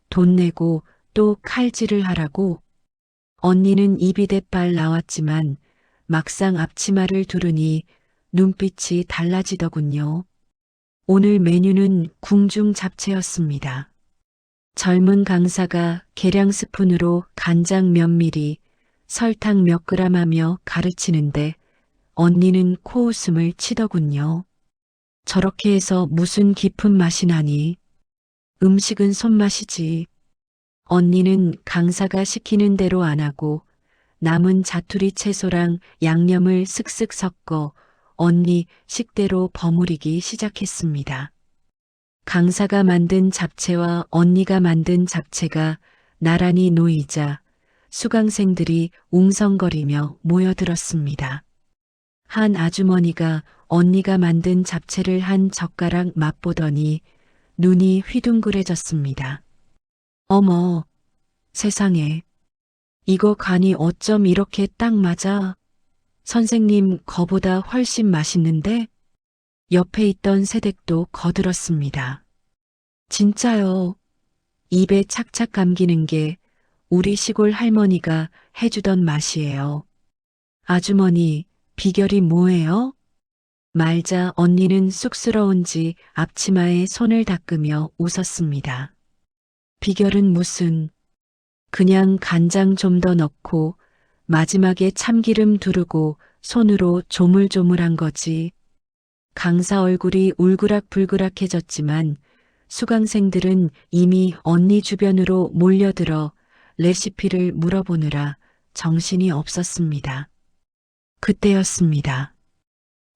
돈 내고 또 칼질을 하라고? 언니는 입이 대빨 나왔지만 막상 앞치마를 두르니 눈빛이 달라지더군요. 오늘 메뉴는 궁중 잡채였습니다. 젊은 강사가 계량 스푼으로 간장 몇 미리, 설탕 몇 그램 하며 가르치는데 언니는 코웃음을 치더군요. 저렇게 해서 무슨 깊은 맛이 나니? 음식은 손맛이지. 언니는 강사가 시키는 대로 안 하고 남은 자투리 채소랑 양념을 슥슥 섞어 언니 식대로 버무리기 시작했습니다. 강사가 만든 잡채와 언니가 만든 잡채가 나란히 놓이자 수강생들이 웅성거리며 모여들었습니다. 한 아주머니가 언니가 만든 잡채를 한 젓가락 맛보더니 눈이 휘둥그레졌습니다. 어머, 세상에. 이거 간이 어쩜 이렇게 딱 맞아? 선생님 거보다 훨씬 맛있는데? 옆에 있던 새댁도 거들었습니다. 진짜요. 입에 착착 감기는 게 우리 시골 할머니가 해주던 맛이에요. 아주머니, 비결이 뭐예요? 말자 언니는 쑥스러운지 앞치마에 손을 닦으며 웃었습니다. 비결은 무슨, 그냥 간장 좀 더 넣고 마지막에 참기름 두르고 손으로 조물조물한 거지. 강사 얼굴이 울그락불그락해졌지만 수강생들은 이미 언니 주변으로 몰려들어 레시피를 물어보느라 정신이 없었습니다. 그때였습니다.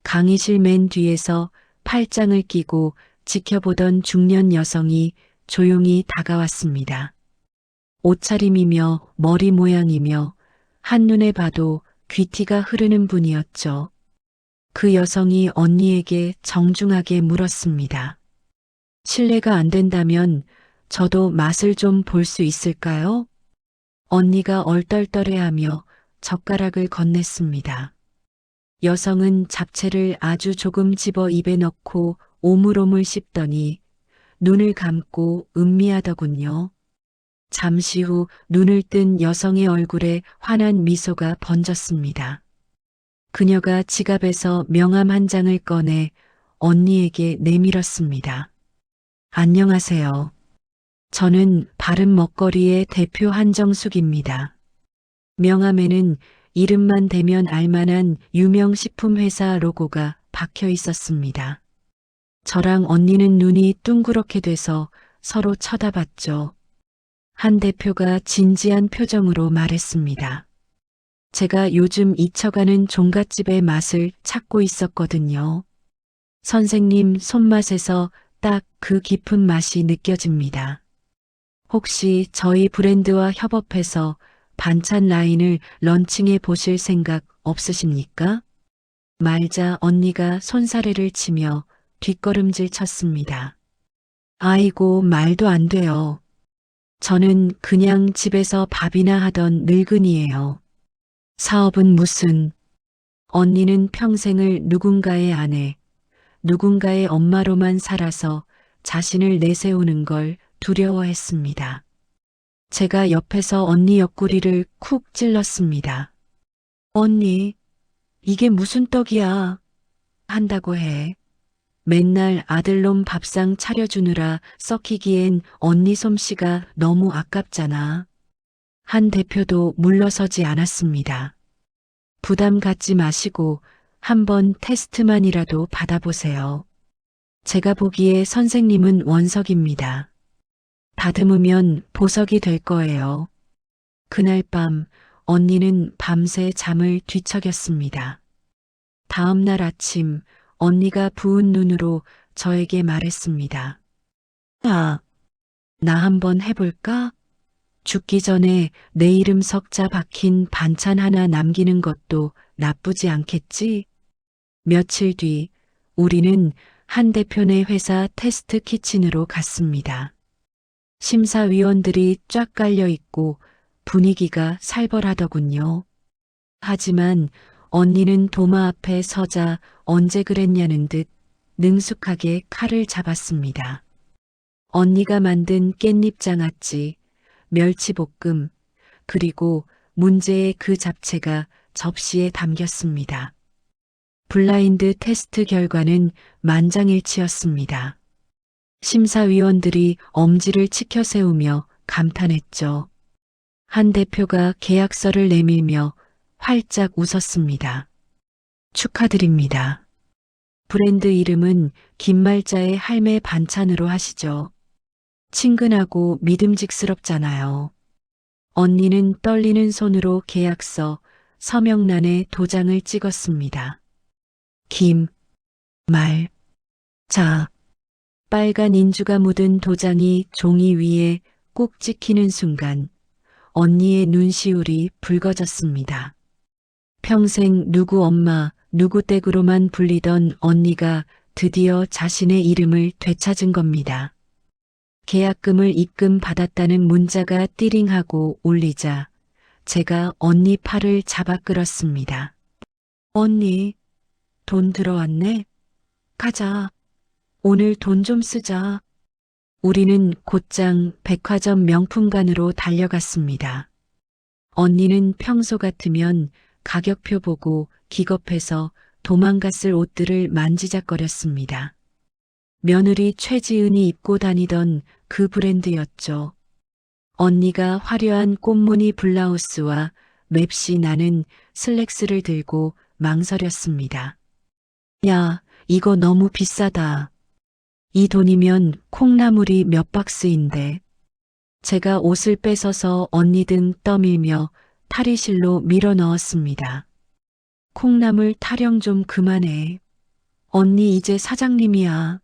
강의실 맨 뒤에서 팔짱을 끼고 지켜보던 중년 여성이 조용히 다가왔습니다. 옷차림이며 머리 모양이며 한눈에 봐도 귀티가 흐르는 분이었죠. 그 여성이 언니에게 정중하게 물었습니다. 실례가 안 된다면 저도 맛을 좀 볼 수 있을까요? 언니가 얼떨떨해하며 젓가락을 건넸습니다. 여성은 잡채를 아주 조금 집어 입에 넣고 오물오물 씹더니 눈을 감고 음미하더군요. 잠시 후 눈을 뜬 여성의 얼굴에 환한 미소가 번졌습니다. 그녀가 지갑에서 명함 한 장을 꺼내 언니에게 내밀었습니다. 안녕하세요. 저는 바른 먹거리의 대표 한정숙입니다. 명함에는 이름만 대면 알만한 유명 식품회사 로고가 박혀 있었습니다. 저랑 언니는 눈이 둥그렇게 돼서 서로 쳐다봤죠. 한 대표가 진지한 표정으로 말했습니다. 제가 요즘 잊혀가는 종갓집의 맛을 찾고 있었거든요. 선생님 손맛에서 딱 그 깊은 맛이 느껴집니다. 혹시 저희 브랜드와 협업해서 반찬 라인을 런칭해 보실 생각 없으십니까? 말자 언니가 손사래를 치며 뒷걸음질 쳤습니다. 아이고, 말도 안 돼요. 저는 그냥 집에서 밥이나 하던 늙은이에요. 사업은 무슨, 언니는 평생을 누군가의 아내, 누군가의 엄마로만 살아서 자신을 내세우는 걸 두려워했습니다. 제가 옆에서 언니 옆구리를 쿡 찔렀습니다. 언니, 이게 무슨 떡이야? 한다고 해. 맨날 아들놈 밥상 차려주느라 썩히기엔 언니 솜씨가 너무 아깝잖아. 한 대표도 물러서지 않았습니다. 부담 갖지 마시고 한번 테스트만이라도 받아보세요. 제가 보기에 선생님은 원석입니다. 다듬으면 보석이 될 거예요. 그날 밤 언니는 밤새 잠을 뒤척였습니다. 다음 날 아침 언니가 부은 눈으로 저에게 말했습니다. 나 한번 해볼까? 죽기 전에 내 이름 석자 박힌 반찬 하나 남기는 것도 나쁘지 않겠지? 며칠 뒤 우리는 한 대표네 회사 테스트 키친으로 갔습니다. 심사위원들이 쫙 깔려 있고 분위기가 살벌하더군요. 하지만 언니는 도마 앞에 서자 언제 그랬냐는 듯 능숙하게 칼을 잡았습니다. 언니가 만든 깻잎장아찌, 멸치볶음, 그리고 문제의 그 잡채가 접시에 담겼습니다. 블라인드 테스트 결과는 만장일치였습니다. 심사위원들이 엄지를 치켜세우며 감탄했죠. 한 대표가 계약서를 내밀며 활짝 웃었습니다. 축하드립니다. 브랜드 이름은 김말자의 할매 반찬으로 하시죠. 친근하고 믿음직스럽잖아요. 언니는 떨리는 손으로 계약서, 서명란에 도장을 찍었습니다. 김, 말, 자. 빨간 인주가 묻은 도장이 종이 위에 꼭 찍히는 순간 언니의 눈시울이 붉어졌습니다. 평생 누구 엄마, 누구 댁으로만 불리던 언니가 드디어 자신의 이름을 되찾은 겁니다. 계약금을 입금 받았다는 문자가 띠링하고 울리자 제가 언니 팔을 잡아 끌었습니다. 언니, 돈 들어왔네? 가자. 오늘 돈 좀 쓰자. 우리는 곧장 백화점 명품관으로 달려갔습니다. 언니는 평소 같으면 가격표 보고 기겁해서 도망갔을 옷들을 만지작거렸습니다. 며느리 최지은이 입고 다니던 그 브랜드였죠. 언니가 화려한 꽃무늬 블라우스와 맵시 나는 슬랙스를 들고 망설였습니다. 야, 이거 너무 비싸다. 이 돈이면 콩나물이 몇 박스인데. 제가 옷을 뺏어서 언니 등 떠밀며 탈의실로 밀어 넣었습니다. 콩나물 타령 좀 그만해. 언니 이제 사장님이야.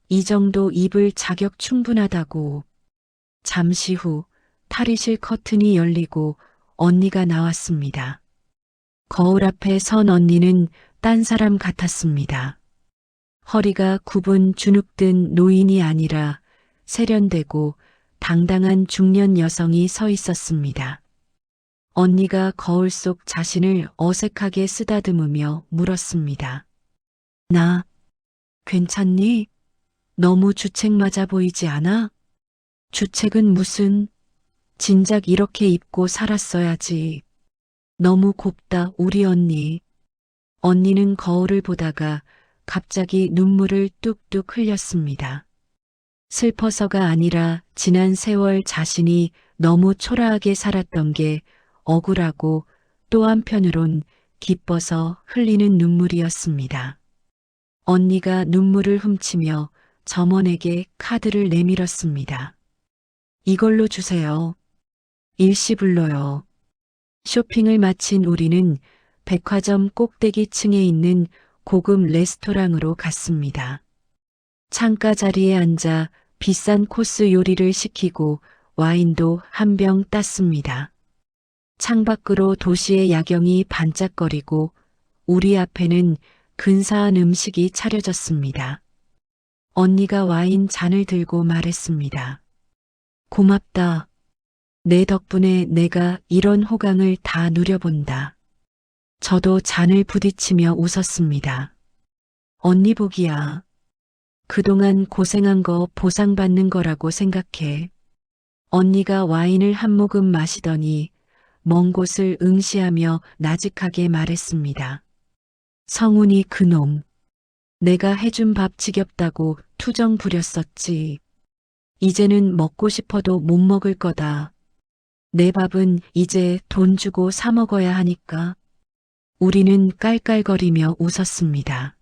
이 정도 입을 자격 충분하다고. 잠시 후 탈의실 커튼이 열리고 언니가 나왔습니다. 거울 앞에 선 언니는 딴 사람 같았습니다. 허리가 굽은 주눅든 노인이 아니라 세련되고 당당한 중년 여성이 서 있었습니다. 언니가 거울 속 자신을 어색하게 쓰다듬으며 물었습니다. 나, 괜찮니? 너무 주책 맞아 보이지 않아? 주책은 무슨, 진작 이렇게 입고 살았어야지. 너무 곱다, 우리 언니. 언니는 거울을 보다가 갑자기 눈물을 뚝뚝 흘렸습니다. 슬퍼서가 아니라 지난 세월 자신이 너무 초라하게 살았던 게 억울하고 또 한편으론 기뻐서 흘리는 눈물이었습니다. 언니가 눈물을 훔치며 점원에게 카드를 내밀었습니다. 이걸로 주세요. 일시불로요. 쇼핑을 마친 우리는 백화점 꼭대기층에 있는 고급 레스토랑으로 갔습니다. 창가 자리에 앉아 비싼 코스 요리를 시키고 와인도 한 병 땄습니다. 창밖으로 도시의 야경이 반짝거리고 우리 앞에는 근사한 음식이 차려졌습니다. 언니가 와인 잔을 들고 말했습니다. 고맙다. 내 덕분에 내가 이런 호강을 다 누려본다. 저도 잔을 부딪히며 웃었습니다. 언니 복이야. 그동안 고생한 거 보상받는 거라고 생각해. 언니가 와인을 한 모금 마시더니 먼 곳을 응시하며 나직하게 말했습니다. 성훈이 그놈. 내가 해준 밥 지겹다고 투정 부렸었지. 이제는 먹고 싶어도 못 먹을 거다. 내 밥은 이제 돈 주고 사 먹어야 하니까. 우리는 깔깔거리며 웃었습니다.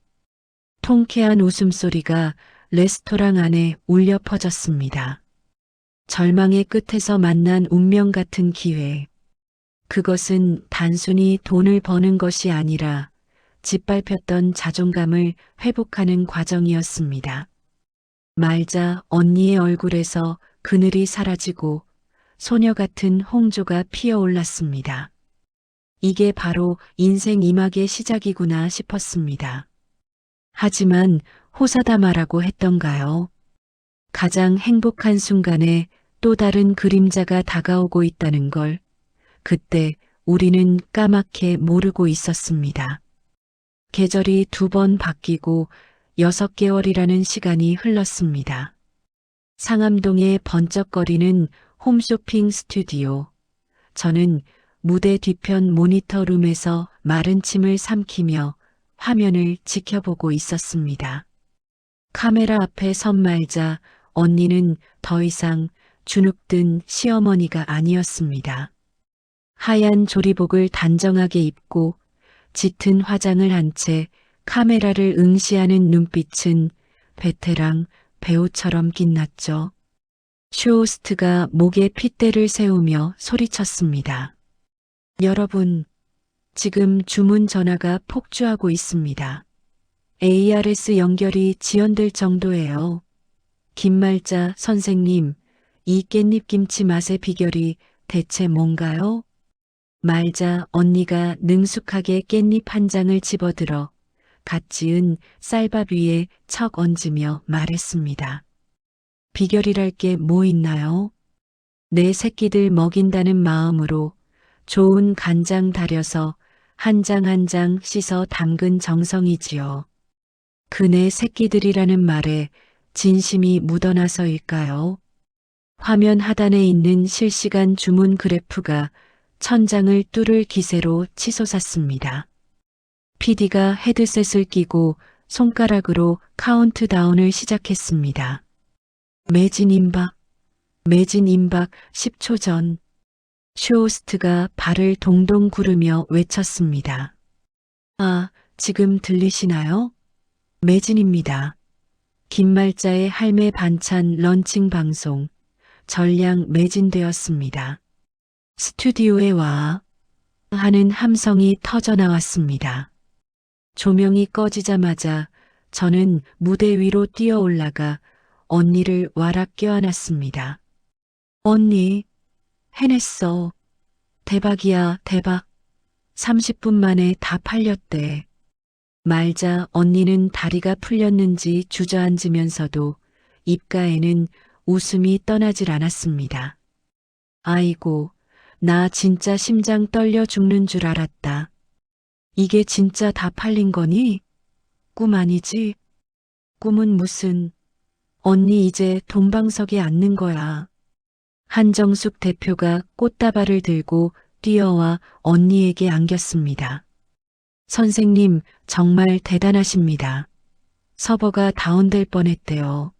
통쾌한 웃음소리가 레스토랑 안에 울려 퍼졌습니다. 절망의 끝에서 만난 운명 같은 기회. 그것은 단순히 돈을 버는 것이 아니라 짓밟혔던 자존감을 회복하는 과정이었습니다. 말자 언니의 얼굴에서 그늘이 사라지고 소녀 같은 홍조가 피어올랐습니다. 이게 바로 인생 이막의 시작이구나 싶었습니다. 하지만 호사다마라고 했던가요? 가장 행복한 순간에 또 다른 그림자가 다가오고 있다는 걸 그때 우리는 까맣게 모르고 있었습니다. 계절이 2번 바뀌고 6개월이라는 시간이 흘렀습니다. 상암동의 번쩍거리는 홈쇼핑 스튜디오. 저는 무대 뒤편 모니터룸에서 마른 침을 삼키며 화면을 지켜보고 있었습니다. 카메라 앞에 선 말자 언니는 더 이상 주눅든 시어머니가 아니었습니다. 하얀 조리복을 단정하게 입고 짙은 화장을 한 채 카메라를 응시하는 눈빛은 베테랑 배우처럼 빛났죠. 쇼호스트가 목에 핏대를 세우며 소리쳤습니다. 여러분, 지금 주문 전화가 폭주하고 있습니다. ARS 연결이 지연될 정도예요. 김말자 선생님, 이 깻잎 김치 맛의 비결이 대체 뭔가요? 말자 언니가 능숙하게 깻잎 한 장을 집어들어 갓 지은 쌀밥 위에 척 얹으며 말했습니다. 비결이랄 게 뭐 있나요? 내 새끼들 먹인다는 마음으로 좋은 간장 달여서 한 장 한 장 씻어 담근 정성이지요. 그 내 새끼들이라는 말에 진심이 묻어나서일까요? 화면 하단에 있는 실시간 주문 그래프가 천장을 뚫을 기세로 치솟았습니다. PD가 헤드셋을 끼고 손가락으로 카운트다운을 시작했습니다. 매진 임박, 매진 임박 10초 전. 쇼호스트가 발을 동동 구르며 외쳤습니다. 아, 지금 들리시나요? 매진입니다. 김말자의 할매 반찬 런칭 방송, 전량 매진되었습니다. 스튜디오에 와 하는 함성이 터져 나왔습니다. 조명이 꺼지자마자 저는 무대 위로 뛰어 올라가 언니를 와락 껴안았습니다. 언니, 해냈어. 대박이야, 대박. 30분 만에 다 팔렸대. 말자 언니는 다리가 풀렸는지 주저앉으면서도 입가에는 웃음이 떠나질 않았습니다. 아이고, 나 진짜 심장 떨려 죽는 줄 알았다. 이게 진짜 다 팔린 거니? 꿈 아니지? 꿈은 무슨. 언니 이제 돈방석에 앉는 거야. 한정숙 대표가 꽃다발을 들고 뛰어와 언니에게 안겼습니다. 선생님, 정말 대단하십니다. 서버가 다운될 뻔했대요.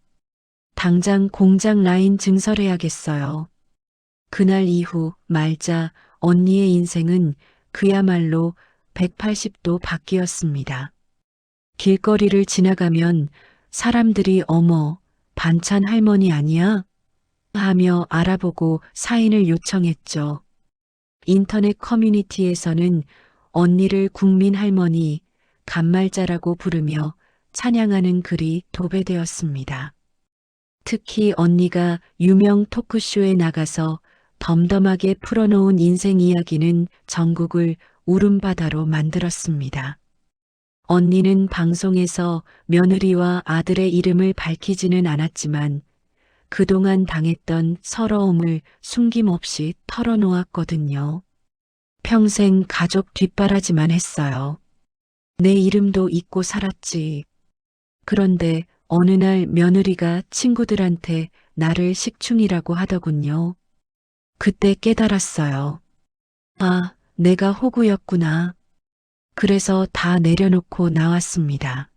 당장 공장 라인 증설해야겠어요. 그날 이후 말자 언니의 인생은 그야말로 180도 바뀌었습니다. 길거리를 지나가면 사람들이 어머, 반찬 할머니 아니야? 하며 알아보고 사인을 요청했죠. 인터넷 커뮤니티에서는 언니를 국민 할머니, 간말자라고 부르며 찬양하는 글이 도배되었습니다. 특히 언니가 유명 토크쇼에 나가서 덤덤하게 풀어놓은 인생 이야기는 전국을 울음바다로 만들었습니다. 언니는 방송에서 며느리와 아들의 이름을 밝히지는 않았지만 그동안 당했던 서러움을 숨김없이 털어놓았거든요. 평생 가족 뒷바라지만 했어요. 내 이름도 잊고 살았지. 그런데 어느 날 며느리가 친구들한테 나를 식충이라고 하더군요. 그때 깨달았어요. 아, 내가 호구였구나. 그래서 다 내려놓고 나왔습니다.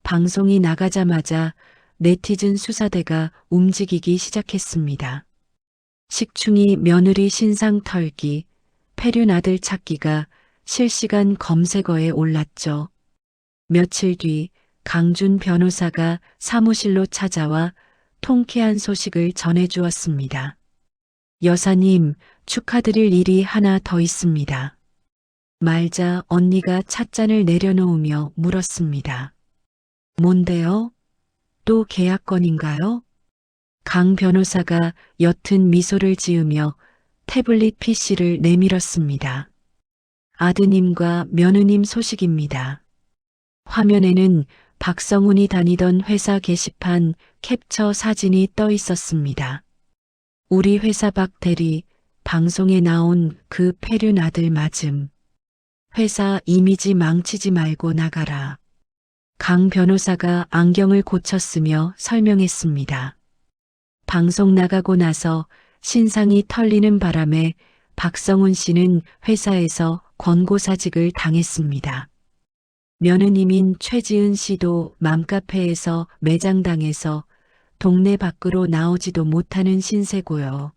방송이 나가자마자 네티즌 수사대가 움직이기 시작했습니다. 식충이 며느리 신상 털기, 폐륜 아들 찾기가 실시간 검색어에 올랐죠. 며칠 뒤 강준 변호사가 사무실로 찾아와 통쾌한 소식을 전해주었습니다. 여사님, 축하드릴 일이 하나 더 있습니다. 말자 언니가 찻잔을 내려놓으며 물었습니다. 뭔데요? 또 계약건인가요? 강 변호사가 옅은 미소를 지으며 태블릿 PC를 내밀었습니다. 아드님과 며느님 소식입니다. 화면에는 박성훈이 다니던 회사 게시판 캡처 사진이 떠 있었습니다. 우리 회사 박 대리, 방송에 나온 그 폐륜 아들 맞음. 회사 이미지 망치지 말고 나가라. 강 변호사가 안경을 고쳤으며 설명했습니다. 방송 나가고 나서 신상이 털리는 바람에 박성훈 씨는 회사에서 권고사직을 당했습니다. 며느님인 최지은 씨도 맘카페에서 매장당해서 동네 밖으로 나오지도 못하는 신세고요.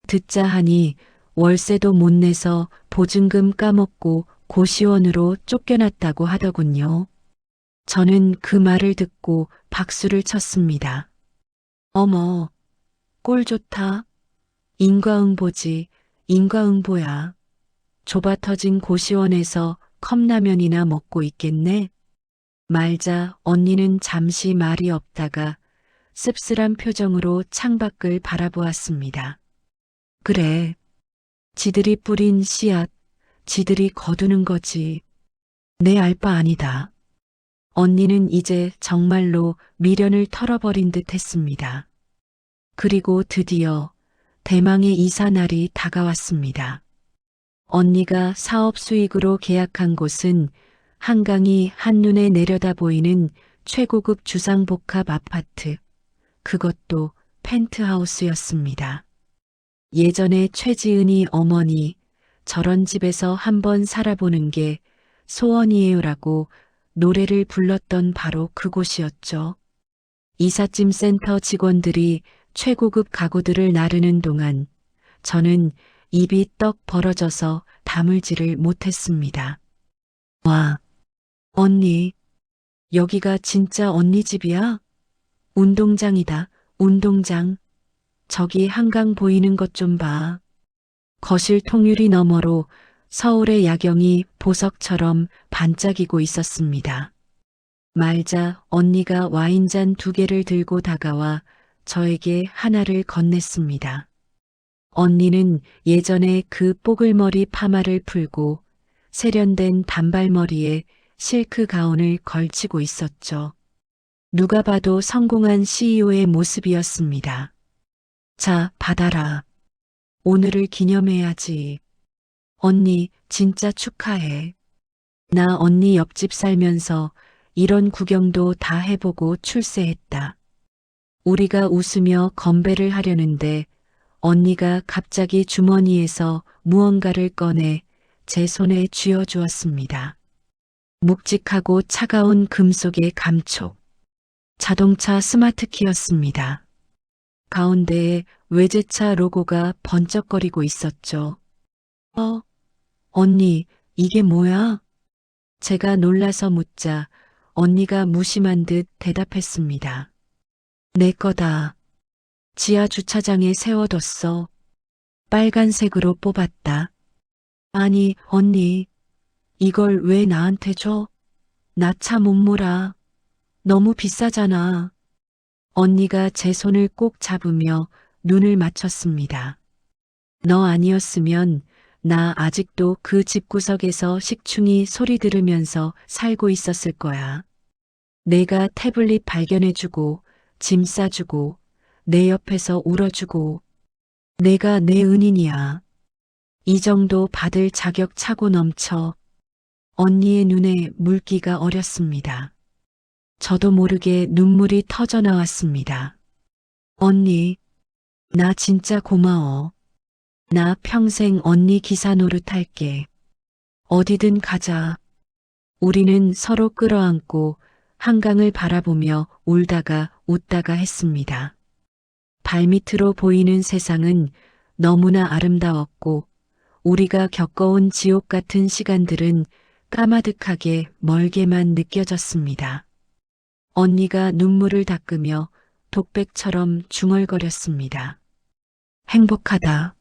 듣자 하니 월세도 못 내서 보증금 까먹고 고시원으로 쫓겨났다고 하더군요. 저는 그 말을 듣고 박수를 쳤습니다. 어머, 꼴 좋다. 인과응보지, 인과응보야. 좁아터진 고시원에서 컵라면이나 먹고 있겠네. 말자 언니는 잠시 말이 없다가 씁쓸한 표정으로 창밖을 바라보았습니다. 그래, 지들이 뿌린 씨앗, 지들이 거두는 거지. 내 알 바 아니다. 언니는 이제 정말로 미련을 털어버린 듯 했습니다. 그리고 드디어 대망의 이사 날이 다가왔습니다. 언니가 사업 수익으로 계약한 곳은 한강이 한눈에 내려다 보이는 최고급 주상복합 아파트, 그것도 펜트하우스였습니다. 예전에 최지은이 어머니, 저런 집에서 한번 살아보는 게 소원이에요라고 노래를 불렀던 바로 그곳이었죠. 이삿짐 센터 직원들이 최고급 가구들을 나르는 동안 저는 입이 떡 벌어져서 다물지를 못했습니다. 와, 언니, 여기가 진짜 언니 집이야? 운동장이다, 운동장. 저기 한강 보이는 것 좀 봐. 거실 통유리 너머로 서울의 야경이 보석처럼 반짝이고 있었습니다. 말자 언니가 와인잔 2개를 들고 다가와 저에게 하나를 건넸습니다. 언니는 예전에 그 뽀글머리 파마를 풀고 세련된 단발머리에 실크 가운을 걸치고 있었죠. 누가 봐도 성공한 CEO의 모습이었습니다. 자, 받아라. 오늘을 기념해야지. 언니, 진짜 축하해. 나 언니 옆집 살면서 이런 구경도 다 해보고 출세했다. 우리가 웃으며 건배를 하려는데 언니가 갑자기 주머니에서 무언가를 꺼내 제 손에 쥐어주었습니다. 묵직하고 차가운 금속의 감촉. 자동차 스마트키였습니다. 가운데에 외제차 로고가 번쩍거리고 있었죠. 언니, 이게 뭐야? 제가 놀라서 묻자 언니가 무심한 듯 대답했습니다. 내 거다. 지하 주차장에 세워뒀어. 빨간색으로 뽑았다. 아니, 언니, 이걸 왜 나한테 줘? 나 차 못 몰아. 너무 비싸잖아. 언니가 제 손을 꼭 잡으며 눈을 맞췄습니다. 너 아니었으면 나 아직도 그 집구석에서 식충이 소리 들으면서 살고 있었을 거야. 내가 태블릿 발견해주고, 짐 싸주고, 내 옆에서 울어주고, 내가 내 은인이야. 이 정도 받을 자격 차고 넘쳐. 언니의 눈에 물기가 어렸습니다. 저도 모르게 눈물이 터져 나왔습니다. 언니, 나 진짜 고마워. 나 평생 언니 기사 노릇할게. 어디든 가자. 우리는 서로 끌어안고 한강을 바라보며 울다가 웃다가 했습니다. 발밑으로 보이는 세상은 너무나 아름다웠고 우리가 겪어온 지옥 같은 시간들은 까마득하게 멀게만 느껴졌습니다. 언니가 눈물을 닦으며 독백처럼 중얼거렸습니다. 행복하다.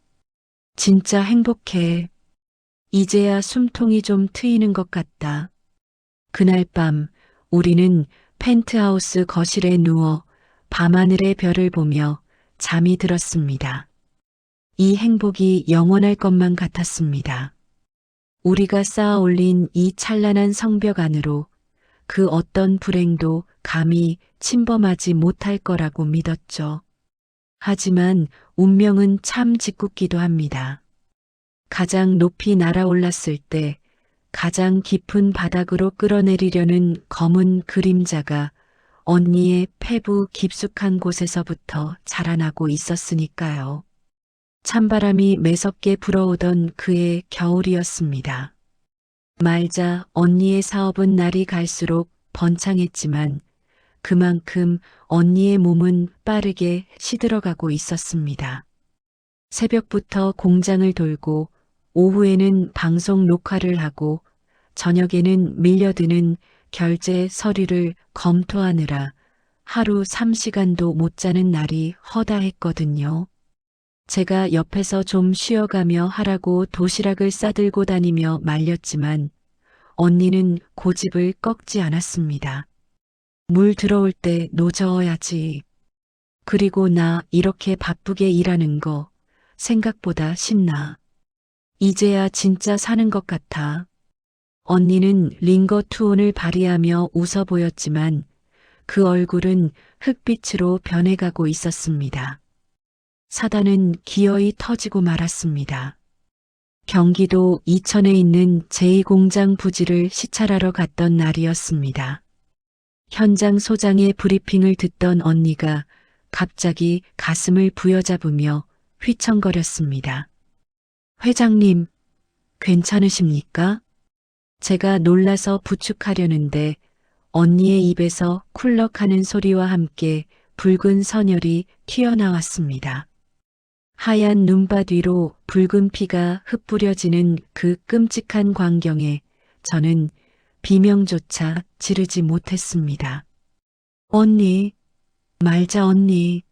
진짜 행복해. 이제야 숨통이 좀 트이는 것 같다. 그날 밤 우리는 펜트하우스 거실에 누워 밤하늘의 별을 보며 잠이 들었습니다. 이 행복이 영원할 것만 같았습니다. 우리가 쌓아 올린 이 찬란한 성벽 안으로 그 어떤 불행도 감히 침범하지 못할 거라고 믿었죠. 하지만 운명은 참 짓궂기도 합니다. 가장 높이 날아올랐을 때 가장 깊은 바닥으로 끌어내리려는 검은 그림자가 언니의 폐부 깊숙한 곳에서부터 자라나고 있었으니까요. 찬바람이 매섭게 불어오던 그의 겨울이었습니다. 말자 언니의 사업은 날이 갈수록 번창했지만 그만큼 언니의 몸은 빠르게 시들어가고 있었습니다. 새벽부터 공장을 돌고 오후에는 방송 녹화를 하고 저녁에는 밀려드는 결제 서류를 검토하느라 하루 3시간도 못 자는 날이 허다했거든요. 제가 옆에서 좀 쉬어가며 하라고 도시락을 싸들고 다니며 말렸지만 언니는 고집을 꺾지 않았습니다. 물 들어올 때 노저어야지. 그리고 나 이렇게 바쁘게 일하는 거 생각보다 신나. 이제야 진짜 사는 것 같아. 언니는 링거 투혼을 발휘하며 웃어 보였지만 그 얼굴은 흑빛으로 변해가고 있었습니다. 사단은 기어이 터지고 말았습니다. 경기도 이천에 있는 제2공장 부지를 시찰하러 갔던 날이었습니다. 현장 소장의 브리핑을 듣던 언니가 갑자기 가슴을 부여잡으며 휘청거렸습니다. 회장님, 괜찮으십니까? 제가 놀라서 부축하려는데 언니의 입에서 쿨럭하는 소리와 함께 붉은 선혈이 튀어나왔습니다. 하얀 눈밭 위로 붉은 피가 흩뿌려지는 그 끔찍한 광경에 저는 비명조차 지르지 못했습니다. 언니, 말자 언니.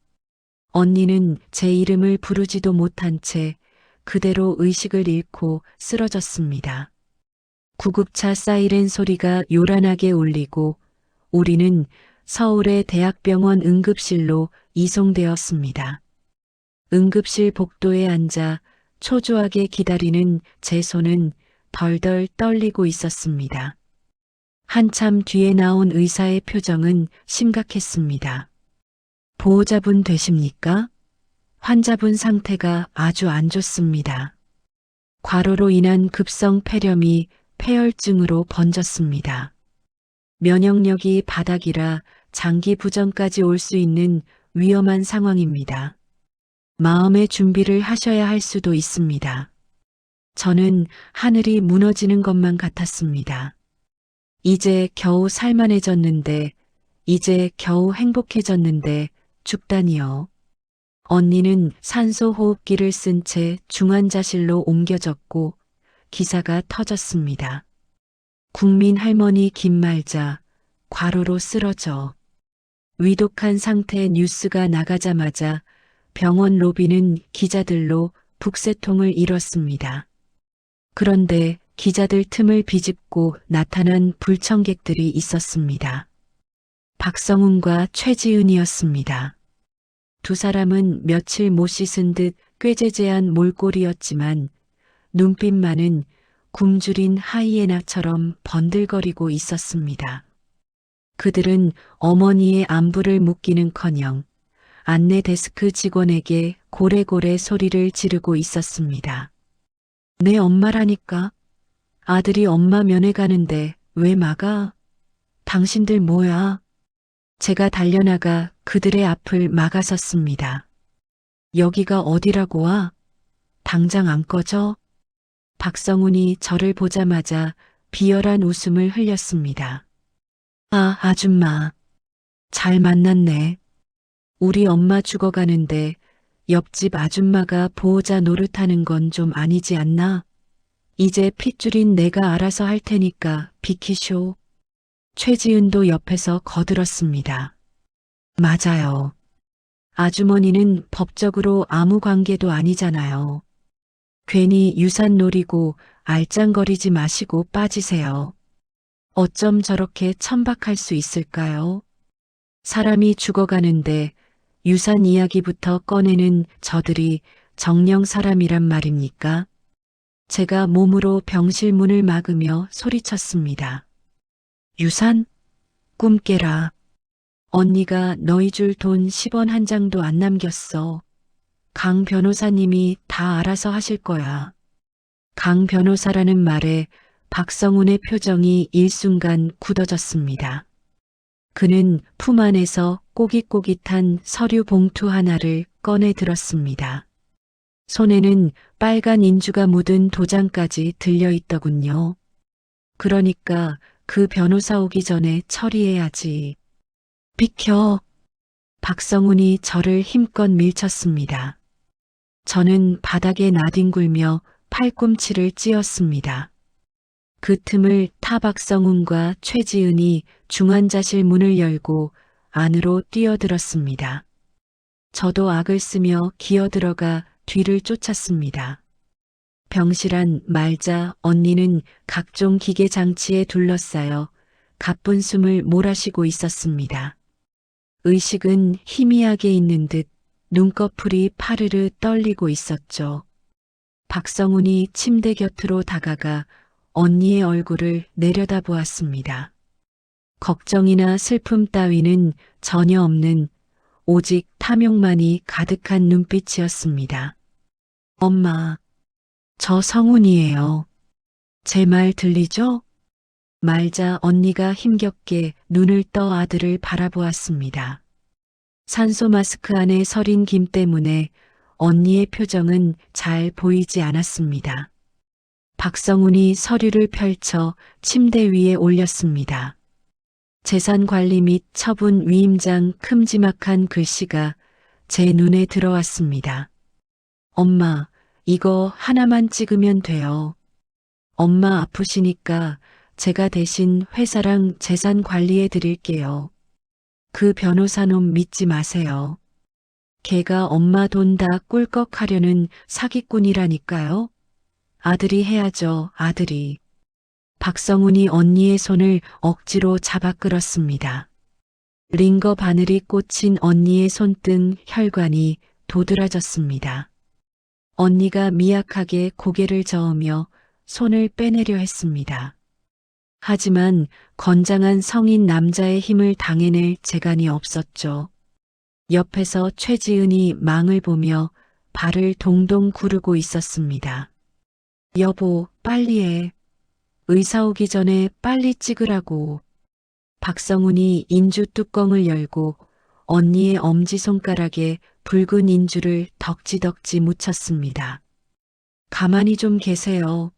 언니는 제 이름을 부르지도 못한 채 그대로 의식을 잃고 쓰러졌습니다. 구급차 사이렌 소리가 요란하게 울리고 우리는 서울의 대학병원 응급실로 이송되었습니다. 응급실 복도에 앉아 초조하게 기다리는 제 손은 덜덜 떨리고 있었습니다. 한참 뒤에 나온 의사의 표정은 심각했습니다. 보호자분 되십니까? 환자분 상태가 아주 안 좋습니다. 과로로 인한 급성 폐렴이 폐혈증으로 번졌습니다. 면역력이 바닥이라 장기 부전까지 올 수 있는 위험한 상황입니다. 마음의 준비를 하셔야 할 수도 있습니다. 저는 하늘이 무너지는 것만 같았습니다. 이제 겨우 살만해졌는데, 이제 겨우 행복해졌는데 죽다니요. 언니는 산소 호흡기를 쓴 채 중환자실로 옮겨졌고 기사가 터졌습니다. 국민 할머니 김말자 과로로 쓰러져. 위독한 상태 뉴스가 나가자마자 병원 로비는 기자들로 북새통을 이뤘습니다. 그런데 기자들 틈을 비집고 나타난 불청객들이 있었습니다. 박성훈과 최지은이었습니다. 두 사람은 며칠 못 씻은 듯 꾀재재한 몰골이었지만 눈빛만은 굶주린 하이에나처럼 번들거리고 있었습니다. 그들은 어머니의 안부를 묻기는커녕 안내 데스크 직원에게 고래고래 소리를 지르고 있었습니다. 내 엄마라니까. 아들이 엄마 면회 가는데 왜 막아? 당신들 뭐야? 제가 달려나가 그들의 앞을 막아섰습니다. 여기가 어디라고 와? 당장 안 꺼져? 박성훈이 저를 보자마자 비열한 웃음을 흘렸습니다. 아, 아줌마. 잘 만났네. 우리 엄마 죽어가는데 옆집 아줌마가 보호자 노릇하는 건 좀 아니지 않나? 이제 핏줄인 내가 알아서 할 테니까 비키쇼. 최지은도 옆에서 거들었습니다. 맞아요. 아주머니는 법적으로 아무 관계도 아니잖아요. 괜히 유산 노리고 알짱거리지 마시고 빠지세요. 어쩜 저렇게 천박할 수 있을까요? 사람이 죽어가는데 유산 이야기부터 꺼내는 저들이 정녕 사람이란 말입니까? 제가 몸으로 병실문을 막으며 소리쳤습니다. 유산? 꿈 깨라. 언니가 너희 줄 돈 10원 한 장도 안 남겼어. 강 변호사님이 다 알아서 하실 거야. 강 변호사라는 말에 박성훈의 표정이 일순간 굳어졌습니다. 그는 품 안에서 꼬깃꼬깃한 서류 봉투 하나를 꺼내 들었습니다. 손에는 빨간 인주가 묻은 도장까지 들려 있더군요. 그러니까 그 변호사 오기 전에 처리해야지. 비켜. 박성훈이 저를 힘껏 밀쳤습니다. 저는 바닥에 나뒹굴며 팔꿈치를 찧었습니다. 그 틈을 타 박성훈과 최지은이 중환자실 문을 열고 안으로 뛰어들었습니다. 저도 악을 쓰며 기어들어가 뒤를 쫓았습니다. 병실 안 말자 언니는 각종 기계 장치에 둘러싸여 가쁜 숨을 몰아쉬고 있었습니다. 의식은 희미하게 있는 듯 눈꺼풀이 파르르 떨리고 있었죠. 박성훈이 침대 곁으로 다가가 언니의 얼굴을 내려다보았습니다. 걱정이나 슬픔 따위는 전혀 없는 오직 탐욕만이 가득한 눈빛이었습니다. 엄마, 저 성훈이에요. 제 말 들리죠? 말자 언니가 힘겹게 눈을 떠 아들을 바라보았습니다. 산소 마스크 안에 서린 김 때문에 언니의 표정은 잘 보이지 않았습니다. 박성훈이 서류를 펼쳐 침대 위에 올렸습니다. 재산관리 및 처분 위임장 큼지막한 글씨가 제 눈에 들어왔습니다. 엄마, 이거 하나만 찍으면 돼요. 엄마 아프시니까 제가 대신 회사랑 재산 관리해 드릴게요. 그 변호사놈 믿지 마세요. 걔가 엄마 돈 다 꿀꺽하려는 사기꾼이라니까요. 아들이 해야죠, 아들이. 박성훈이 언니의 손을 억지로 잡아 끌었습니다. 링거 바늘이 꽂힌 언니의 손등 혈관이 도드라졌습니다. 언니가 미약하게 고개를 저으며 손을 빼내려 했습니다. 하지만 건장한 성인 남자의 힘을 당해낼 재간이 없었죠. 옆에서 최지은이 망을 보며 발을 동동 구르고 있었습니다. 여보, 빨리 해. 의사 오기 전에 빨리 찍으라고. 박성훈이 인주 뚜껑을 열고 언니의 엄지손가락에 붉은 인주를 덕지덕지 묻혔습니다. 가만히 좀 계세요.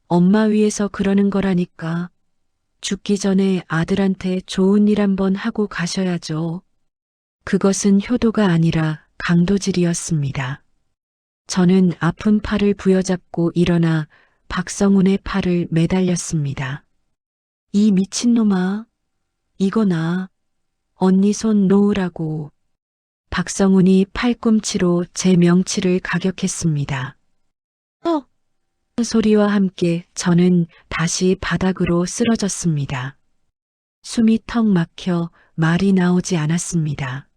엄마 위해서 그러는 거라니까. 죽기 전에 아들한테 좋은 일 한번 하고 가셔야죠. 그것은 효도가 아니라 강도질이었습니다. 저는 아픈 팔을 부여잡고 일어나 박성훈의 팔을 매달렸습니다. 이 미친놈아, 이거 나. 언니 손 놓으라고. 박성훈이 팔꿈치로 제 명치를 가격했습니다. 소리와 함께 저는 다시 바닥으로 쓰러졌습니다. 숨이 턱 막혀 말이 나오지 않았습니다.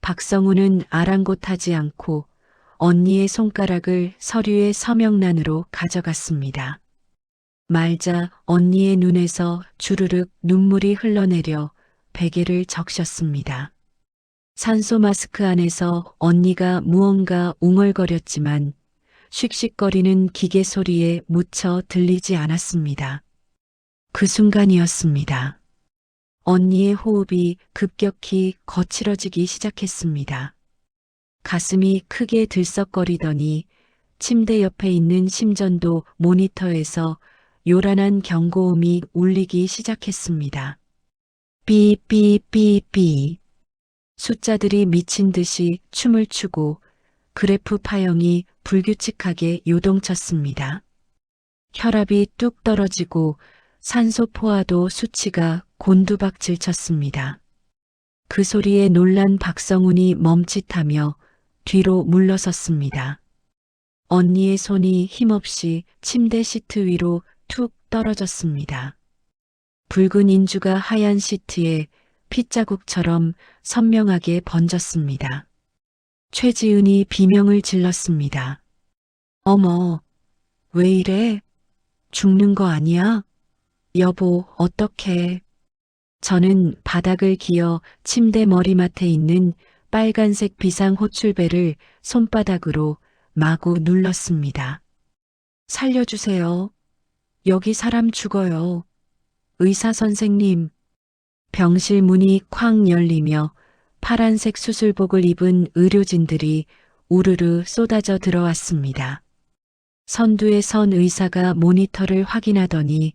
박성훈은 아랑곳하지 않고 언니의 손가락을 서류의 서명란으로 가져갔습니다. 말자 언니의 눈에서 주르륵 눈물이 흘러내려 베개를 적셨습니다. 산소 마스크 안에서 언니가 무언가 웅얼거렸지만 씩씩거리는 기계 소리에 묻혀 들리지 않았습니다. 그 순간이었습니다. 언니의 호흡이 급격히 거칠어지기 시작했습니다. 가슴이 크게 들썩거리더니 침대 옆에 있는 심전도 모니터에서 요란한 경고음이 울리기 시작했습니다. 삐삐삐삐. 숫자들이 미친 듯이 춤을 추고 그래프 파형이 불규칙하게 요동쳤습니다. 혈압이 뚝 떨어지고 산소 포화도 수치가 곤두박질 쳤습니다. 그 소리에 놀란 박성훈이 멈칫하며 뒤로 물러섰습니다. 언니의 손이 힘없이 침대 시트 위로 툭 떨어졌습니다. 붉은 인주가 하얀 시트에 핏자국처럼 선명하게 번졌습니다. 최지은이 비명을 질렀습니다. 어머, 왜 이래? 죽는 거 아니야? 여보, 어떡해. 저는 바닥을 기어 침대 머리맡에 있는 빨간색 비상 호출벨을 손바닥으로 마구 눌렀습니다. 살려주세요. 여기 사람 죽어요. 의사 선생님. 병실 문이 쾅 열리며 파란색 수술복을 입은 의료진들이 우르르 쏟아져 들어왔습니다. 선두에 선 의사가 모니터를 확인하더니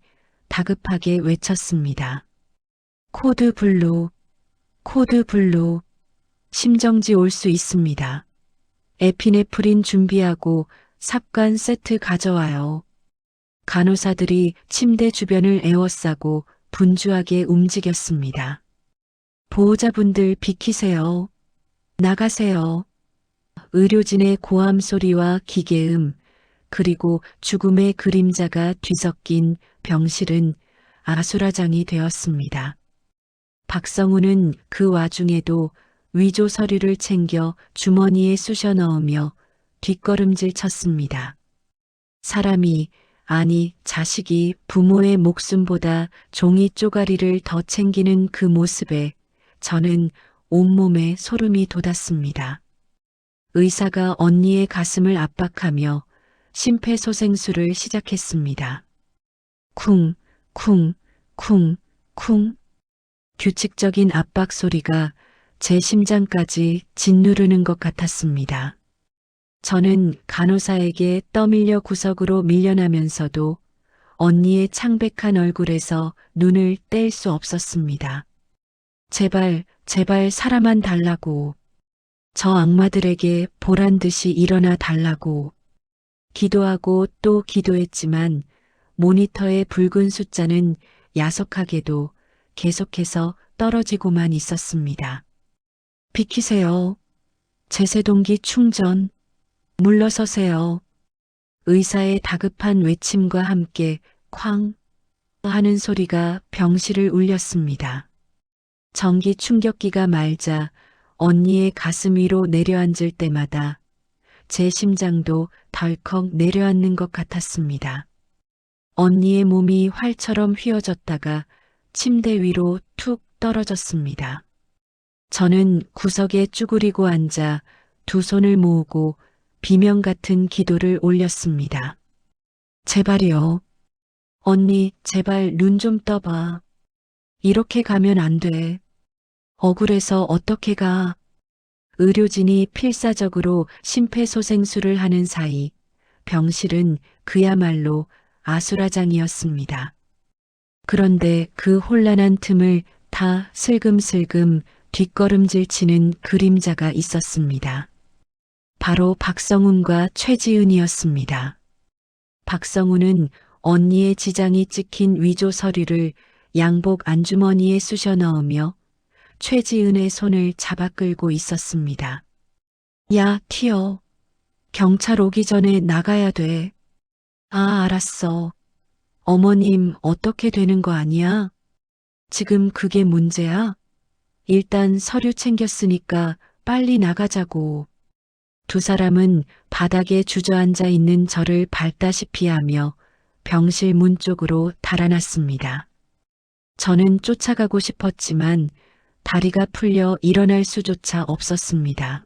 다급하게 외쳤습니다. 코드 블루, 코드 블루. 심정지 올 수 있습니다. 에피네프린 준비하고 삽관 세트 가져와요. 간호사들이 침대 주변을 에워싸고 분주하게 움직였습니다. 보호자분들 비키세요. 나가세요. 의료진의 고함 소리와 기계음, 그리고 죽음의 그림자가 뒤섞인 병실은 아수라장이 되었습니다. 박성훈은 그 와중에도 위조 서류를 챙겨 주머니에 쑤셔 넣으며 뒷걸음질 쳤습니다. 사람이, 아니 자식이 부모의 목숨보다 종이 쪼가리를 더 챙기는 그 모습에 저는 온몸에 소름이 돋았습니다. 의사가 언니의 가슴을 압박하며 심폐소생술을 시작했습니다. 쿵, 쿵, 쿵, 쿵. 규칙적인 압박 소리가 제 심장까지 짓누르는 것 같았습니다. 저는 간호사에게 떠밀려 구석으로 밀려나면서도 언니의 창백한 얼굴에서 눈을 뗄 수 없었습니다. 제발, 제발 살아만 달라고. 저 악마들에게 보란 듯이 일어나 달라고. 기도하고 또 기도했지만 모니터의 붉은 숫자는 야속하게도 계속해서 떨어지고만 있었습니다. 비키세요. 제세동기 충전. 물러서세요. 의사의 다급한 외침과 함께 쾅 하는 소리가 병실을 울렸습니다. 전기 충격기가 말자 언니의 가슴 위로 내려앉을 때마다 제 심장도 덜컥 내려앉는 것 같았습니다. 언니의 몸이 활처럼 휘어졌다가 침대 위로 툭 떨어졌습니다. 저는 구석에 쭈그리고 앉아 두 손을 모으고 비명 같은 기도를 올렸습니다. 제발이요. 언니, 제발 눈 좀 떠봐. 이렇게 가면 안 돼. 억울해서 어떻게 가. 의료진이 필사적으로 심폐소생술을 하는 사이 병실은 그야말로 아수라장이었습니다. 그런데 그 혼란한 틈을 다 슬금슬금 뒷걸음질 치는 그림자가 있었습니다. 바로 박성훈과 최지은이었습니다. 박성훈은 언니의 지장이 찍힌 위조 서류를 양복 안주머니에 쑤셔 넣으며 최지은의 손을 잡아 끌고 있었습니다. 야, 튀어. 경찰 오기 전에 나가야 돼. 아, 알았어. 어머님, 어떻게 되는 거 아니야? 지금 그게 문제야? 일단 서류 챙겼으니까 빨리 나가자고. 두 사람은 바닥에 주저앉아 있는 저를 밟다시피 하며 병실 문 쪽으로 달아났습니다. 저는 쫓아가고 싶었지만 다리가 풀려 일어날 수조차 없었습니다.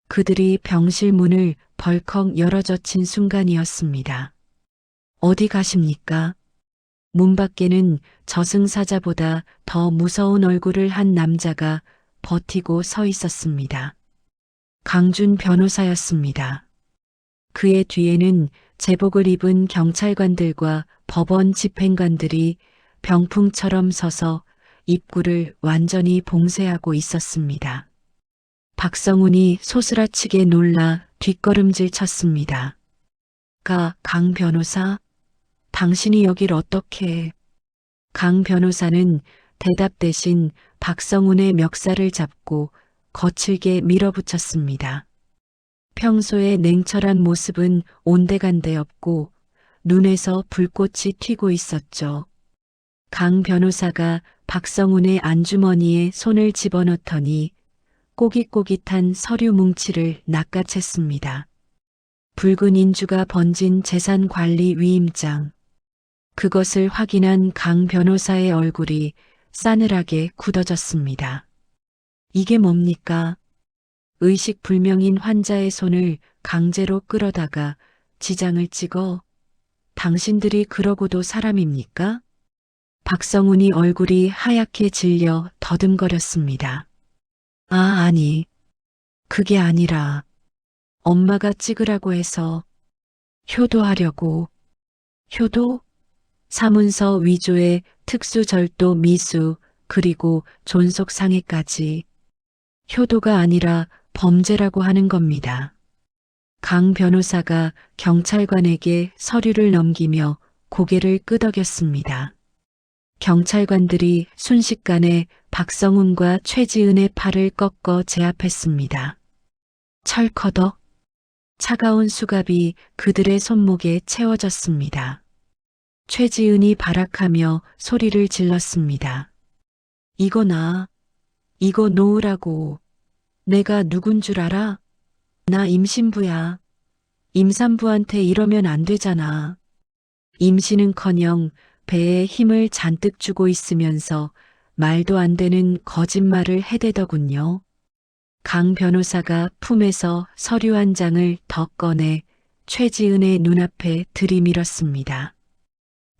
그들이 병실 문을 벌컥 열어젖힌 순간이었습니다. 어디 가십니까? 문 밖에는 저승사자보다 더 무서운 얼굴을 한 남자가 버티고 서 있었습니다. 강준 변호사였습니다. 그의 뒤에는 제복을 입은 경찰관들과 법원 집행관들이 병풍처럼 서서 입구를 완전히 봉쇄하고 있었습니다. 박성훈이 소스라치게 놀라 뒷걸음질 쳤습니다. 강 변호사? 당신이 여길 어떻게 해? 강 변호사는 대답 대신 박성훈의 멱살을 잡고 거칠게 밀어붙였습니다. 평소의 냉철한 모습은 온데간데 없고 눈에서 불꽃이 튀고 있었죠. 강 변호사가 박성훈의 안주머니에 손을 집어넣더니 꼬깃꼬깃한 서류 뭉치를 낚아챘습니다. 붉은 인주가 번진 재산관리 위임장. 그것을 확인한 강 변호사의 얼굴이 싸늘하게 굳어졌습니다. 이게 뭡니까? 의식불명인 환자의 손을 강제로 끌어다가 지장을 찍어 당신들이 그러고도 사람입니까? 박성훈이 얼굴이 하얗게 질려 더듬거렸습니다. 아니. 그게 아니라 엄마가 찍으라고 해서 효도하려고. 효도? 사문서 위조에 특수절도 미수 그리고 존속상해까지. 효도가 아니라 범죄라고 하는 겁니다. 강 변호사가 경찰관에게 서류를 넘기며 고개를 끄덕였습니다. 경찰관들이 순식간에 박성훈과 최지은의 팔을 꺾어 제압했습니다. 철커덕. 차가운 수갑이 그들의 손목에 채워졌습니다. 최지은이 발악하며 소리를 질렀습니다. 이거 이거 놓으라고. 내가 누군 줄 알아? 나 임신부야. 임산부한테 이러면 안 되잖아. 임신은커녕 배에 힘을 잔뜩 주고 있으면서 말도 안 되는 거짓말을 해대더군요. 강 변호사가 품에서 서류 한 장을 더 꺼내 최지은의 눈앞에 들이밀었습니다.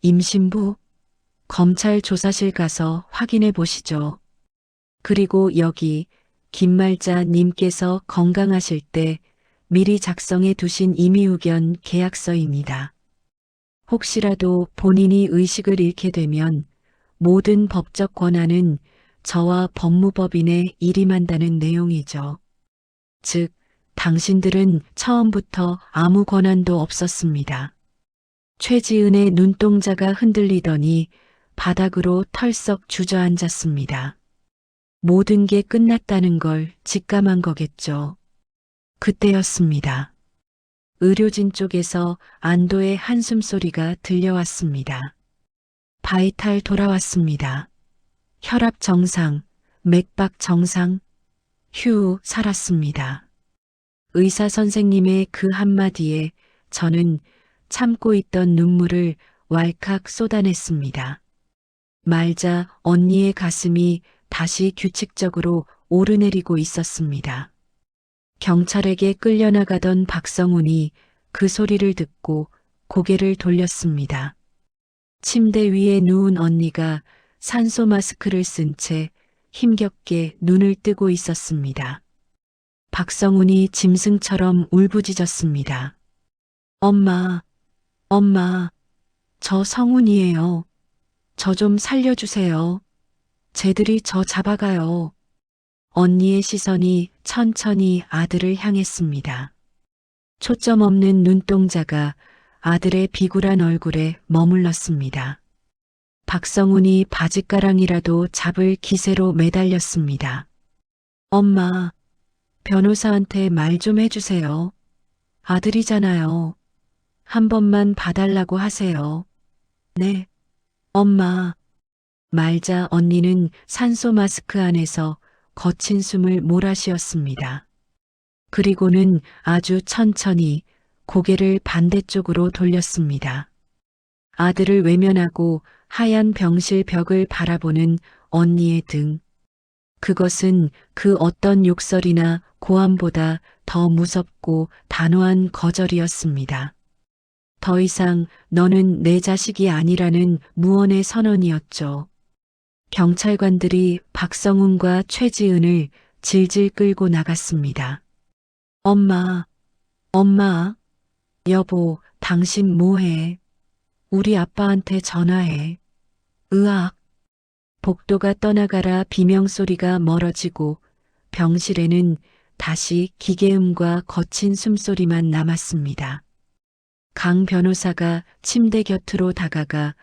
임신부? 검찰 조사실 가서 확인해 보시죠. 그리고 여기 김말자 님께서 건강하실 때 미리 작성해 두신 임의의견 계약서입니다. 혹시라도 본인이 의식을 잃게 되면 모든 법적 권한은 저와 법무법인에 일임한다는 내용이죠. 즉, 당신들은 처음부터 아무 권한도 없었습니다. 최지은의 눈동자가 흔들리더니 바닥으로 털썩 주저앉았습니다. 모든 게 끝났다는 걸 직감한 거겠죠. 그때였습니다. 의료진 쪽에서 안도의 한숨소리가 들려왔습니다. 바이탈 돌아왔습니다. 혈압 정상, 맥박 정상, 휴, 살았습니다. 의사 선생님의 그 한마디에 저는 참고 있던 눈물을 왈칵 쏟아냈습니다. 말자 언니의 가슴이 다시 규칙적으로 오르내리고 있었습니다. 경찰에게 끌려나가던 박성훈이 그 소리를 듣고 고개를 돌렸습니다. 침대 위에 누운 언니가 산소 마스크를 쓴 채 힘겹게 눈을 뜨고 있었습니다. 박성훈이 짐승처럼 울부짖었습니다. 엄마, 엄마, 저 성훈이에요. 저 좀 살려주세요. 쟤들이 저 잡아가요. 언니의 시선이 천천히 아들을 향했습니다. 초점 없는 눈동자가 아들의 비굴한 얼굴에 머물렀습니다. 박성훈이 바짓가랑이라도 잡을 기세로 매달렸습니다. 엄마, 변호사한테 말 좀 해주세요. 아들이잖아요. 한 번만 봐달라고 하세요. 네, 엄마. 말자 언니는 산소 마스크 안에서 거친 숨을 몰아쉬었습니다. 그리고는 아주 천천히 고개를 반대쪽으로 돌렸습니다. 아들을 외면하고 하얀 병실 벽을 바라보는 언니의 등. 그것은 그 어떤 욕설이나 고함보다 더 무섭고 단호한 거절이었습니다. 더 이상 너는 내 자식이 아니라는 무언의 선언이었죠. 경찰관들이 박성훈과 최지은을 질질 끌고 나갔습니다. 엄마, 엄마, 여보, 당신 뭐해? 우리 아빠한테 전화해. 으악. 복도가 떠나가라 비명소리가 멀어지고 병실에는 다시 기계음과 거친 숨소리만 남았습니다. 강 변호사가 침대 곁으로 다가가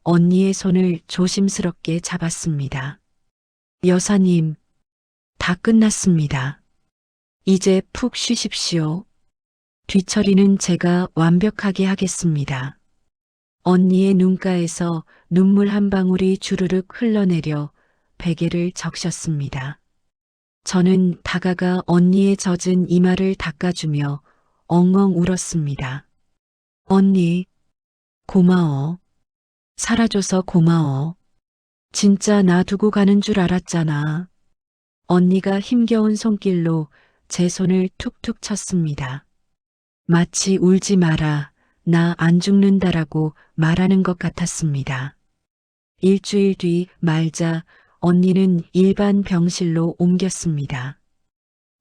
언니의 손을 조심스럽게 잡았습니다. 여사님, 다 끝났습니다. 이제 푹 쉬십시오. 뒤처리는 제가 완벽하게 하겠습니다. 언니의 눈가에서 눈물 한 방울이 주르륵 흘러내려 베개를 적셨습니다. 저는 다가가 언니의 젖은 이마를 닦아주며 엉엉 울었습니다. 언니, 고마워. 살아줘서 고마워. 진짜 나 두고 가는 줄 알았잖아. 언니가 힘겨운 손길로 제 손을 툭툭 쳤습니다. 마치 울지 마라, 나 안 죽는다라고 말하는 것 같았습니다. 일주일 뒤 말자 언니는 일반 병실로 옮겼습니다.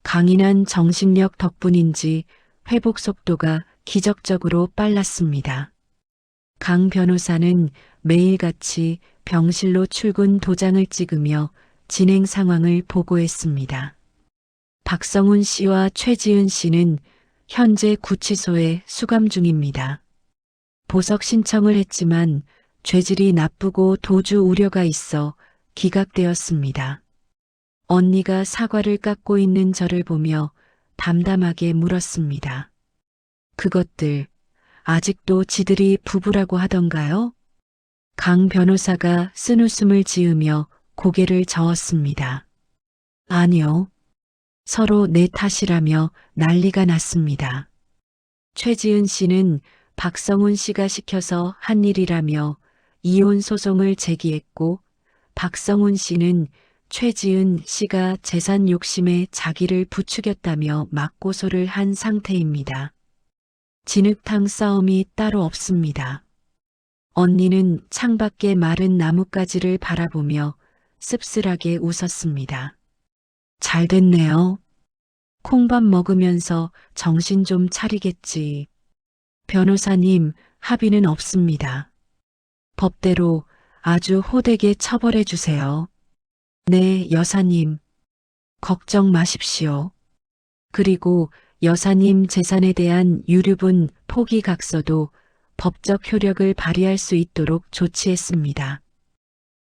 강인한 정신력 덕분인지 회복 속도가 기적적으로 빨랐습니다. 강 변호사는 매일같이 병실로 출근 도장을 찍으며 진행 상황을 보고했습니다. 박성훈 씨와 최지은 씨는 현재 구치소에 수감 중입니다. 보석 신청을 했지만 죄질이 나쁘고 도주 우려가 있어 기각되었습니다. 언니가 사과를 깎고 있는 저를 보며 담담하게 물었습니다. 그것들 아직도 지들이 부부라고 하던가요? 강 변호사가 쓴웃음을 지으며 고개를 저었습니다. 아니요. 서로 내 탓이라며 난리가 났습니다. 최지은 씨는 박성훈 씨가 시켜서 한 일이라며 이혼 소송을 제기했고 박성훈 씨는 최지은 씨가 재산 욕심에 자기를 부추겼다며 맞고소를 한 상태입니다. 진흙탕 싸움이 따로 없습니다. 언니는 창밖의 마른 나뭇가지를 바라보며 씁쓸하게 웃었습니다. 잘 됐네요. 콩밥 먹으면서 정신 좀 차리겠지. 변호사님, 합의는 없습니다. 법대로 아주 호되게 처벌해 주세요. 네, 여사님. 걱정 마십시오. 그리고 여사님 재산에 대한 유류분 포기각서도 법적 효력을 발휘할 수 있도록 조치했습니다.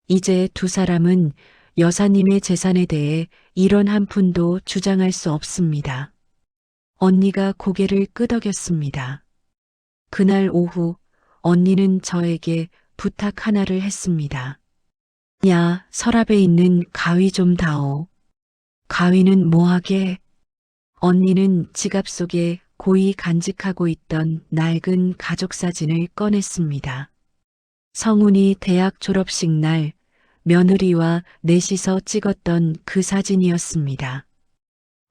이제 두 사람은 여사님의 재산에 대해 일원 한 푼도 주장할 수 없습니다. 언니가 고개를 끄덕였습니다. 그날 오후 언니는 저에게 부탁 하나를 했습니다. 야, 서랍에 있는 가위 좀 다오. 가위는 뭐하게? 언니는 지갑 속에 고이 간직하고 있던 낡은 가족 사진을 꺼냈습니다. 성훈이 대학 졸업식 날 며느리와 넷이서 찍었던 그 사진이었습니다.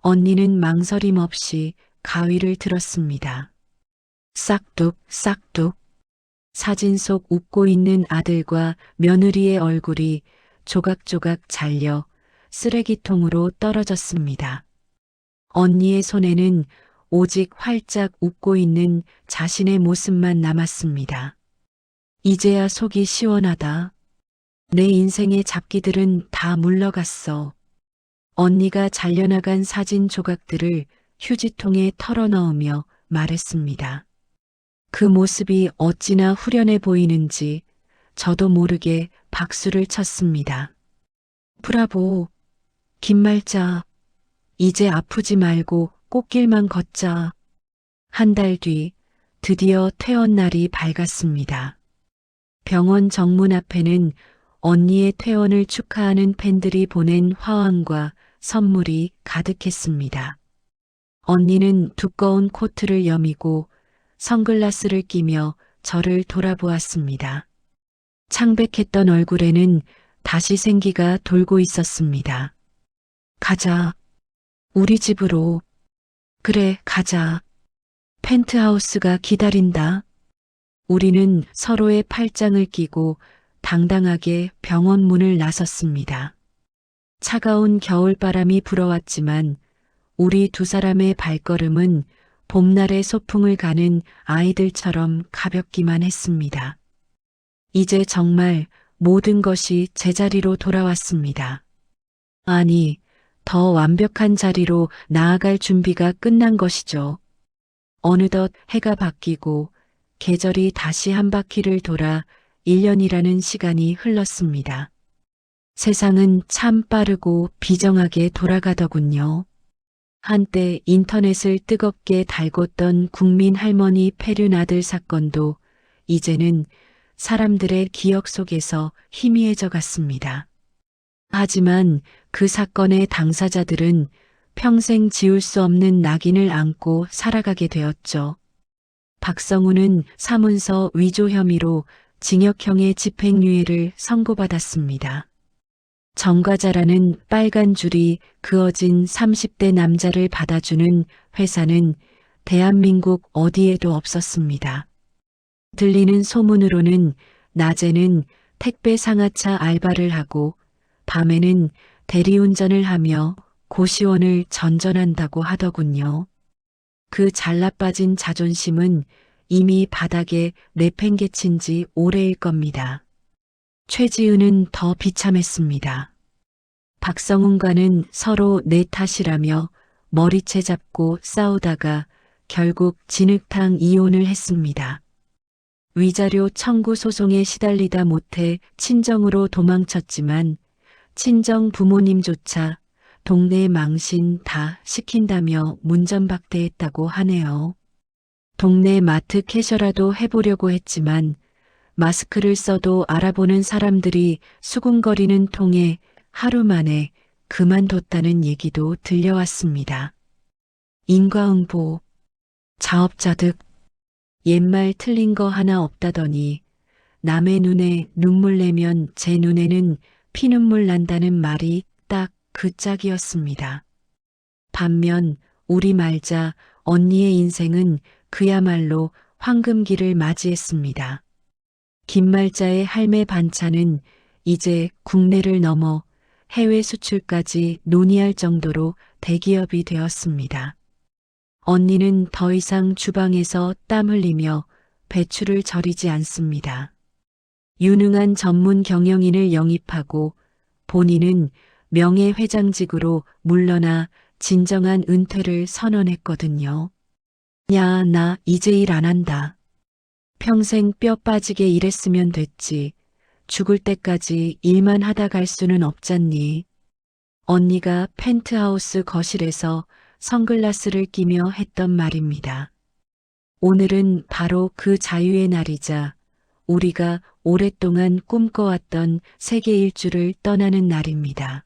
언니는 망설임 없이 가위를 들었습니다. 싹둑 싹둑. 사진 속 웃고 있는 아들과 며느리의 얼굴이 조각조각 잘려 쓰레기통으로 떨어졌습니다. 언니의 손에는 오직 활짝 웃고 있는 자신의 모습만 남았습니다. 이제야 속이 시원하다. 내 인생의 잡기들은 다 물러갔어. 언니가 잘려나간 사진 조각들을 휴지통에 털어넣으며 말했습니다. 그 모습이 어찌나 후련해 보이는지 저도 모르게 박수를 쳤습니다. 브라보, 김말자. 이제 아프지 말고 꽃길만 걷자. 한 달 뒤 드디어 퇴원날이 밝았습니다. 병원 정문 앞에는 언니의 퇴원을 축하하는 팬들이 보낸 화환과 선물이 가득했습니다. 언니는 두꺼운 코트를 여미고 선글라스를 끼며 저를 돌아보았습니다. 창백했던 얼굴에는 다시 생기가 돌고 있었습니다. 가자. 우리 집으로. 그래, 가자. 펜트하우스가 기다린다. 우리는 서로의 팔짱을 끼고 당당하게 병원 문을 나섰습니다. 차가운 겨울바람이 불어왔지만 우리 두 사람의 발걸음은 봄날의 소풍을 가는 아이들처럼 가볍기만 했습니다. 이제 정말 모든 것이 제자리로 돌아왔습니다. 아니, 더 완벽한 자리로 나아갈 준비가 끝난 것이죠. 어느덧 해가 바뀌고 계절이 다시 한 바퀴를 돌아 1년이라는 시간이 흘렀습니다. 세상은 참 빠르고 비정하게 돌아가더군요. 한때 인터넷을 뜨겁게 달궜던 국민 할머니 폐륜 아들 사건도 이제는 사람들의 기억 속에서 희미해져 갔습니다. 하지만 그 사건의 당사자들은 평생 지울 수 없는 낙인을 안고 살아가게 되었죠. 박성우는 사문서 위조 혐의로 징역형의 집행유예를 선고받았습니다. 정과자라는 빨간 줄이 그어진 30대 남자를 받아주는 회사는 대한민국 어디에도 없었습니다. 들리는 소문으로는 낮에는 택배 상하차 알바를 하고 밤에는 대리운전을 하며 고시원을 전전한다고 하더군요. 그 잘나빠진 자존심은 이미 바닥에 내팽개친 지 오래일 겁니다. 최지은은 더 비참했습니다. 박성훈과는 서로 내 탓이라며 머리채 잡고 싸우다가 결국 진흙탕 이혼을 했습니다. 위자료 청구 소송에 시달리다 못해 친정으로 도망쳤지만 친정 부모님조차 동네 망신 다 시킨다며 문전박대했다고 하네요. 동네 마트 캐셔라도 해보려고 했지만 마스크를 써도 알아보는 사람들이 수군거리는 통에 하루 만에 그만뒀다는 얘기도 들려왔습니다. 인과응보, 자업자득, 옛말 틀린 거 하나 없다더니 남의 눈에 눈물 내면 제 눈에는 피눈물 난다는 말이 딱 그 짝이었습니다. 반면 우리 말자 언니의 인생은 그야말로 황금기를 맞이했습니다. 김말자의 할매 반찬은 이제 국내를 넘어 해외 수출까지 논의할 정도로 대기업이 되었습니다. 언니는 더 이상 주방에서 땀 흘리며 배추를 절이지 않습니다. 유능한 전문 경영인을 영입하고 본인은 명예회장직으로 물러나 진정한 은퇴를 선언했거든요. 야, 나 이제 일 안 한다. 평생 뼈 빠지게 일했으면 됐지. 죽을 때까지 일만 하다 갈 수는 없잖니. 언니가 펜트하우스 거실에서 선글라스를 끼며 했던 말입니다. 오늘은 바로 그 자유의 날이자 우리가 오랫동안 꿈꿔왔던 세계 일주를 떠나는 날입니다.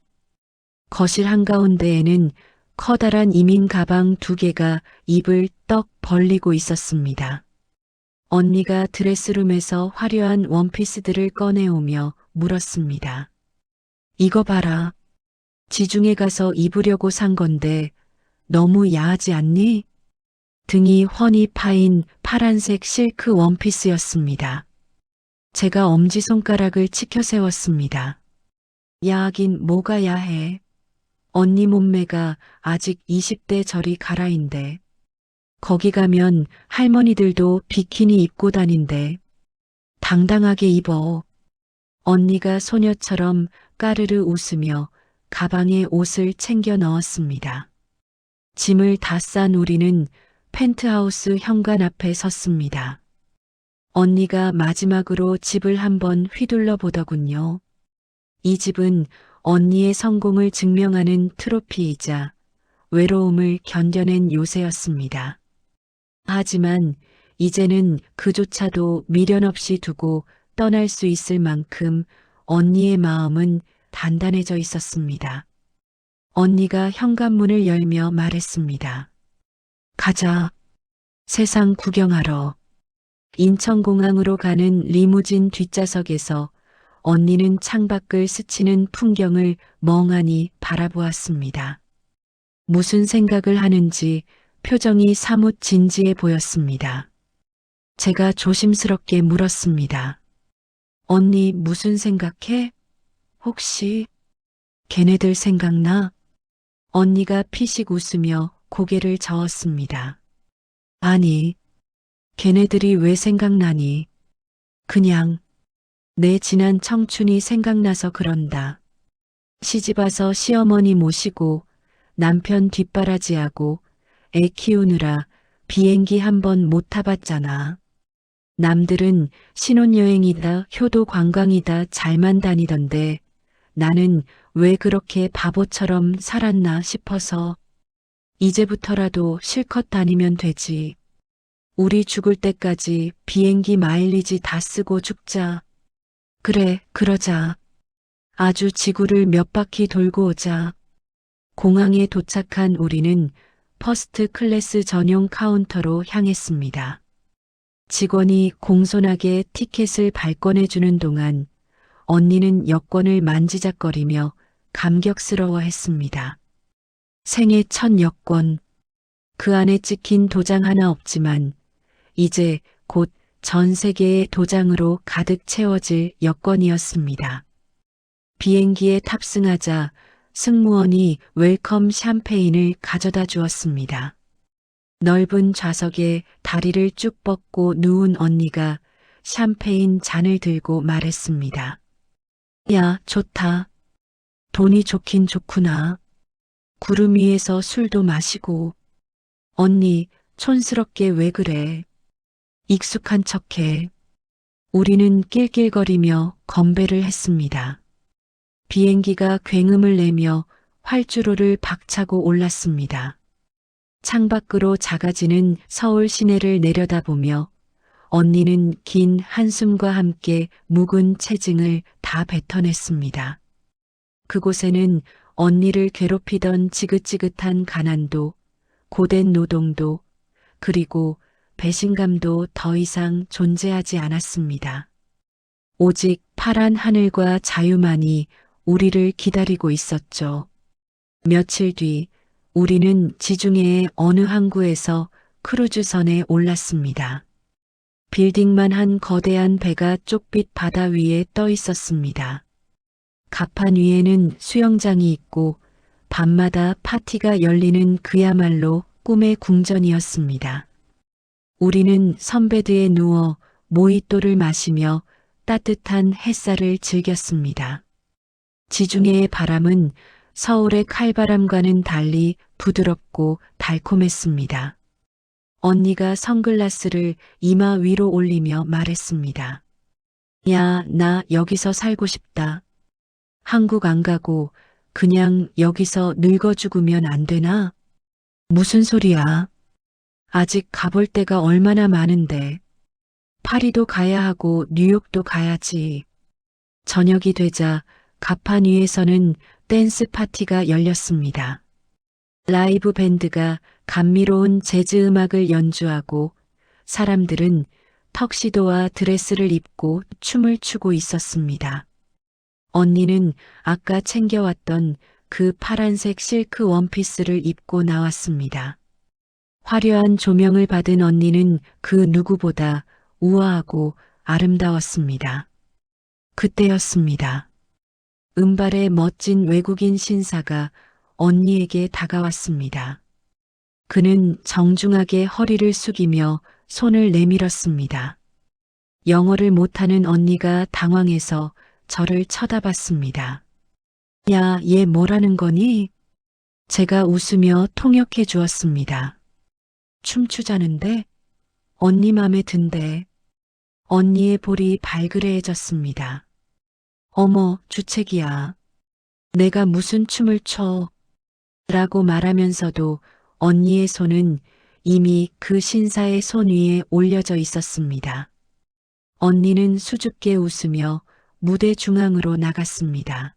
거실 한가운데에는 커다란 이민 가방 2개가 입을 떡 벌리고 있었습니다. 언니가 드레스룸에서 화려한 원피스들을 꺼내오며 물었습니다. 이거 봐라. 지중해 가서 입으려고 산 건데 너무 야하지 않니? 등이 훤히 파인 파란색 실크 원피스였습니다. 제가 엄지손가락을 치켜 세웠습니다. 야하긴 뭐가 야해. 언니 몸매가 아직 20대 저리 가라인데. 거기 가면 할머니들도 비키니 입고 다닌대. 당당하게 입어. 언니가 소녀처럼 까르르 웃으며 가방에 옷을 챙겨 넣었습니다. 짐을 다 싼 우리는 펜트하우스 현관 앞에 섰습니다. 언니가 마지막으로 집을 한번 휘둘러 보더군요. 이 집은 언니의 성공을 증명하는 트로피이자 외로움을 견뎌낸 요새였습니다. 하지만 이제는 그조차도 미련 없이 두고 떠날 수 있을 만큼 언니의 마음은 단단해져 있었습니다. 언니가 현관문을 열며 말했습니다. 가자. 세상 구경하러. 인천공항으로 가는 리무진 뒷좌석에서 언니는 창밖을 스치는 풍경을 멍하니 바라보았습니다. 무슨 생각을 하는지 표정이 사뭇 진지해 보였습니다. 제가 조심스럽게 물었습니다. 언니 무슨 생각해? 혹시 걔네들 생각나? 언니가 피식 웃으며 고개를 저었습니다. 아니, 걔네들이 왜 생각나니? 그냥 내 지난 청춘이 생각나서 그런다. 시집와서 시어머니 모시고 남편 뒷바라지하고 애 키우느라 비행기 한 번 못 타봤잖아. 남들은 신혼여행이다 효도 관광이다 잘만 다니던데 나는 왜 그렇게 바보처럼 살았나 싶어서 이제부터라도 실컷 다니면 되지. 우리 죽을 때까지 비행기 마일리지 다 쓰고 죽자. 그래, 그러자. 아주 지구를 몇 바퀴 돌고 오자. 공항에 도착한 우리는 퍼스트 클래스 전용 카운터로 향했습니다. 직원이 공손하게 티켓을 발권해주는 동안 언니는 여권을 만지작거리며 감격스러워했습니다. 생애 첫 여권. 그 안에 찍힌 도장 하나 없지만 이제 곧 전 세계의 도장으로 가득 채워질 여권이었습니다. 비행기에 탑승하자 승무원이 웰컴 샴페인을 가져다 주었습니다. 넓은 좌석에 다리를 쭉 뻗고 누운 언니가 샴페인 잔을 들고 말했습니다. 야, 좋다. 돈이 좋긴 좋구나. 구름 위에서 술도 마시고. 언니, 촌스럽게 왜 그래? 익숙한 척해. 우리는 낄낄거리며 건배를 했습니다. 비행기가 굉음을 내며 활주로를 박차고 올랐습니다. 창밖으로 작아지는 서울 시내를 내려다보며 언니는 긴 한숨과 함께 묵은 체증을 다 뱉어냈습니다. 그곳에는 언니를 괴롭히던 지긋지긋한 가난도, 고된 노동도, 그리고 배신감도 더 이상 존재하지 않았습니다. 오직 파란 하늘과 자유만이 우리를 기다리고 있었죠. 며칠 뒤 우리는 지중해의 어느 항구에서 크루즈선에 올랐습니다. 빌딩만 한 거대한 배가 쪽빛 바다 위에 떠 있었습니다. 갑판 위에는 수영장이 있고 밤마다 파티가 열리는 그야말로 꿈의 궁전이었습니다. 우리는 선베드에 누워 모히또를 마시며 따뜻한 햇살을 즐겼습니다. 지중해의 바람은 서울의 칼바람과는 달리 부드럽고 달콤했습니다. 언니가 선글라스를 이마 위로 올리며 말했습니다. 야, 나 여기서 살고 싶다. 한국 안 가고 그냥 여기서 늙어 죽으면 안 되나? 무슨 소리야? 아직 가볼 데가 얼마나 많은데. 파리도 가야 하고 뉴욕도 가야지. 저녁이 되자 갑판 위에서는 댄스 파티가 열렸습니다. 라이브 밴드가 감미로운 재즈 음악을 연주하고 사람들은 턱시도와 드레스를 입고 춤을 추고 있었습니다. 언니는 아까 챙겨왔던 그 파란색 실크 원피스를 입고 나왔습니다. 화려한 조명을 받은 언니는 그 누구보다 우아하고 아름다웠습니다. 그때였습니다. 은발의 멋진 외국인 신사가 언니에게 다가왔습니다. 그는 정중하게 허리를 숙이며 손을 내밀었습니다. 영어를 못하는 언니가 당황해서 저를 쳐다봤습니다. 야, 얘 뭐라는 거니? 제가 웃으며 통역해 주었습니다. 춤추자는데? 언니 맘에 든대. 언니의 볼이 발그레해졌습니다. 어머, 주책이야. 내가 무슨 춤을 춰? 라고 말하면서도 언니의 손은 이미 그 신사의 손 위에 올려져 있었습니다. 언니는 수줍게 웃으며 무대 중앙으로 나갔습니다.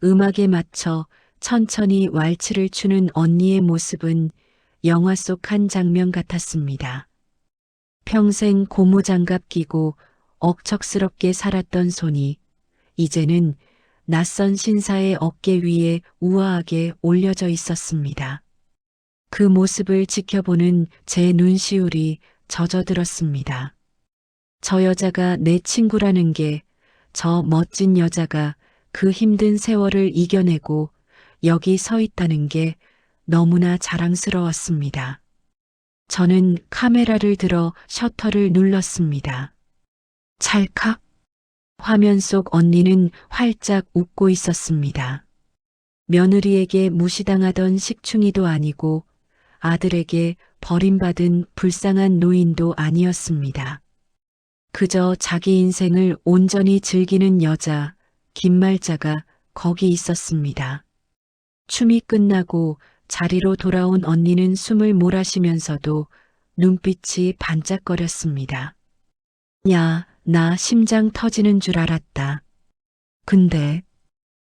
음악에 맞춰 천천히 왈츠를 추는 언니의 모습은 영화 속 한 장면 같았습니다. 평생 고무장갑 끼고 억척스럽게 살았던 손이 이제는 낯선 신사의 어깨 위에 우아하게 올려져 있었습니다. 그 모습을 지켜보는 제 눈시울이 젖어들었습니다. 저 여자가 내 친구라는 게, 저 멋진 여자가 그 힘든 세월을 이겨내고 여기 서 있다는 게 너무나 자랑스러웠습니다. 저는 카메라를 들어 셔터를 눌렀습니다. 찰칵. 화면 속 언니는 활짝 웃고 있었습니다. 며느리에게 무시당하던 식충이도 아니고 아들에게 버림받은 불쌍한 노인도 아니었습니다. 그저 자기 인생을 온전히 즐기는 여자, 김말자가 거기 있었습니다. 춤이 끝나고 자리로 돌아온 언니는 숨을 몰아쉬면서도 눈빛이 반짝거렸습니다. 야, 나 심장 터지는 줄 알았다. 근데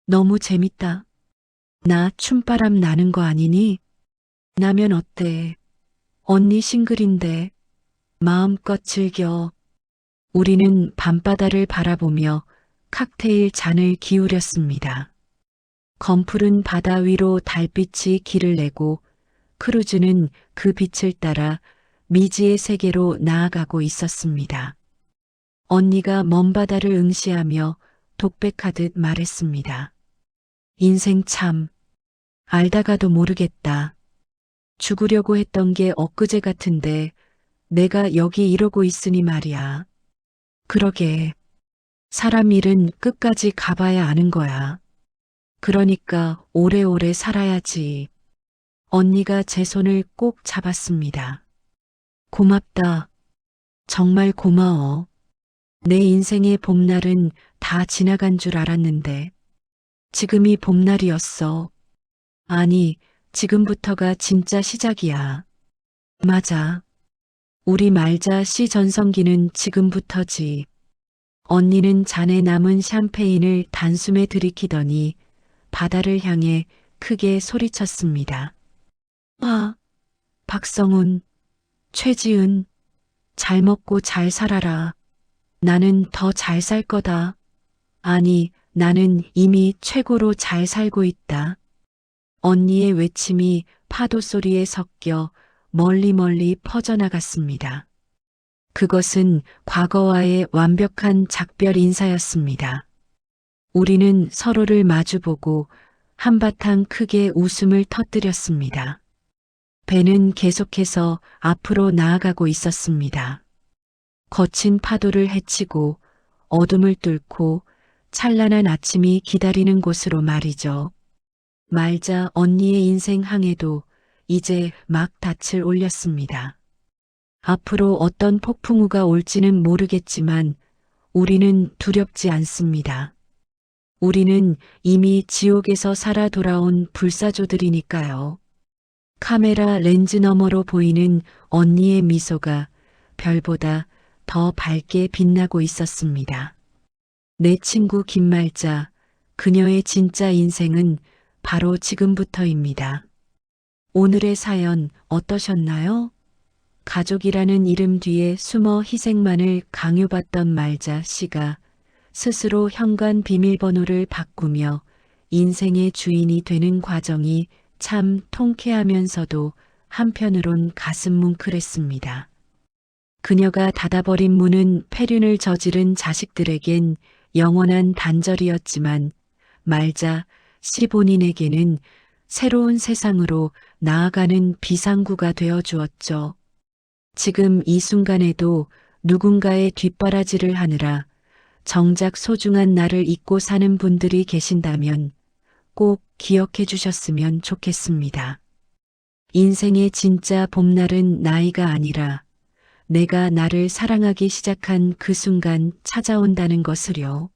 너무 재밌다. 나 춤바람 나는 거 아니니? 나면 어때? 언니 싱글인데 마음껏 즐겨. 우리는 밤바다를 바라보며 칵테일 잔을 기울였습니다. 검푸른 바다 위로 달빛이 길을 내고 크루즈는 그 빛을 따라 미지의 세계로 나아가고 있었습니다. 언니가 먼 바다를 응시하며 독백하듯 말했습니다. 인생 참, 알다가도 모르겠다. 죽으려고 했던 게 엊그제 같은데 내가 여기 이러고 있으니 말이야. 그러게, 사람 일은 끝까지 가봐야 아는 거야. 그러니까 오래오래 살아야지. 언니가 제 손을 꼭 잡았습니다. 고맙다. 정말 고마워. 내 인생의 봄날은 다 지나간 줄 알았는데 지금이 봄날이었어. 아니, 지금부터가 진짜 시작이야. 맞아. 우리 말자 씨 전성기는 지금부터지. 언니는 잔에 남은 샴페인을 단숨에 들이키더니 바다를 향해 크게 소리쳤습니다. 아, 박성훈, 최지은, 잘 먹고 잘 살아라. 나는 더 잘 살 거다. 아니, 나는 이미 최고로 잘 살고 있다. 언니의 외침이 파도 소리에 섞여 멀리 멀리 퍼져나갔습니다. 그것은 과거와의 완벽한 작별 인사였습니다. 우리는 서로를 마주보고 한바탕 크게 웃음을 터뜨렸습니다. 배는 계속해서 앞으로 나아가고 있었습니다. 거친 파도를 헤치고 어둠을 뚫고 찬란한 아침이 기다리는 곳으로 말이죠. 말자 언니의 인생 항해도 이제 막 닻을 올렸습니다. 앞으로 어떤 폭풍우가 올지는 모르겠지만 우리는 두렵지 않습니다. 우리는 이미 지옥에서 살아 돌아온 불사조들이니까요. 카메라 렌즈 너머로 보이는 언니의 미소가 별보다 더 밝게 빛나고 있었습니다. 내 친구 김말자, 그녀의 진짜 인생은 바로 지금부터입니다. 오늘의 사연 어떠셨나요? 가족이라는 이름 뒤에 숨어 희생만을 강요받던 말자 씨가 스스로 현관 비밀번호를 바꾸며 인생의 주인이 되는 과정이 참 통쾌하면서도 한편으론 가슴 뭉클했습니다. 그녀가 닫아버린 문은 폐륜을 저지른 자식들에겐 영원한 단절이었지만 말자 씨 본인에게는 새로운 세상으로 나아가는 비상구가 되어 주었죠. 지금 이 순간에도 누군가의 뒷바라지를 하느라 정작 소중한 나를 잊고 사는 분들이 계신다면 꼭 기억해 주셨으면 좋겠습니다. 인생의 진짜 봄날은 나이가 아니라 내가 나를 사랑하기 시작한 그 순간 찾아온다는 것을요.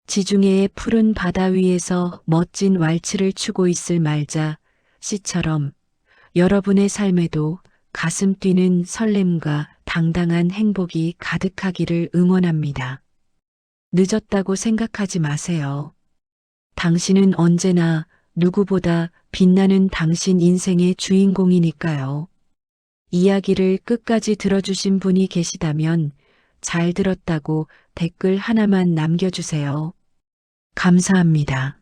지중해의 푸른 바다 위에서 멋진 왈츠를 추고 있을 말자 씨처럼 여러분의 삶에도 가슴 뛰는 설렘과 당당한 행복이 가득하기를 응원합니다. 늦었다고 생각하지 마세요. 당신은 언제나 누구보다 빛나는 당신 인생의 주인공이니까요. 이야기를 끝까지 들어주신 분이 계시다면 잘 들었다고 댓글 하나만 남겨주세요. 감사합니다.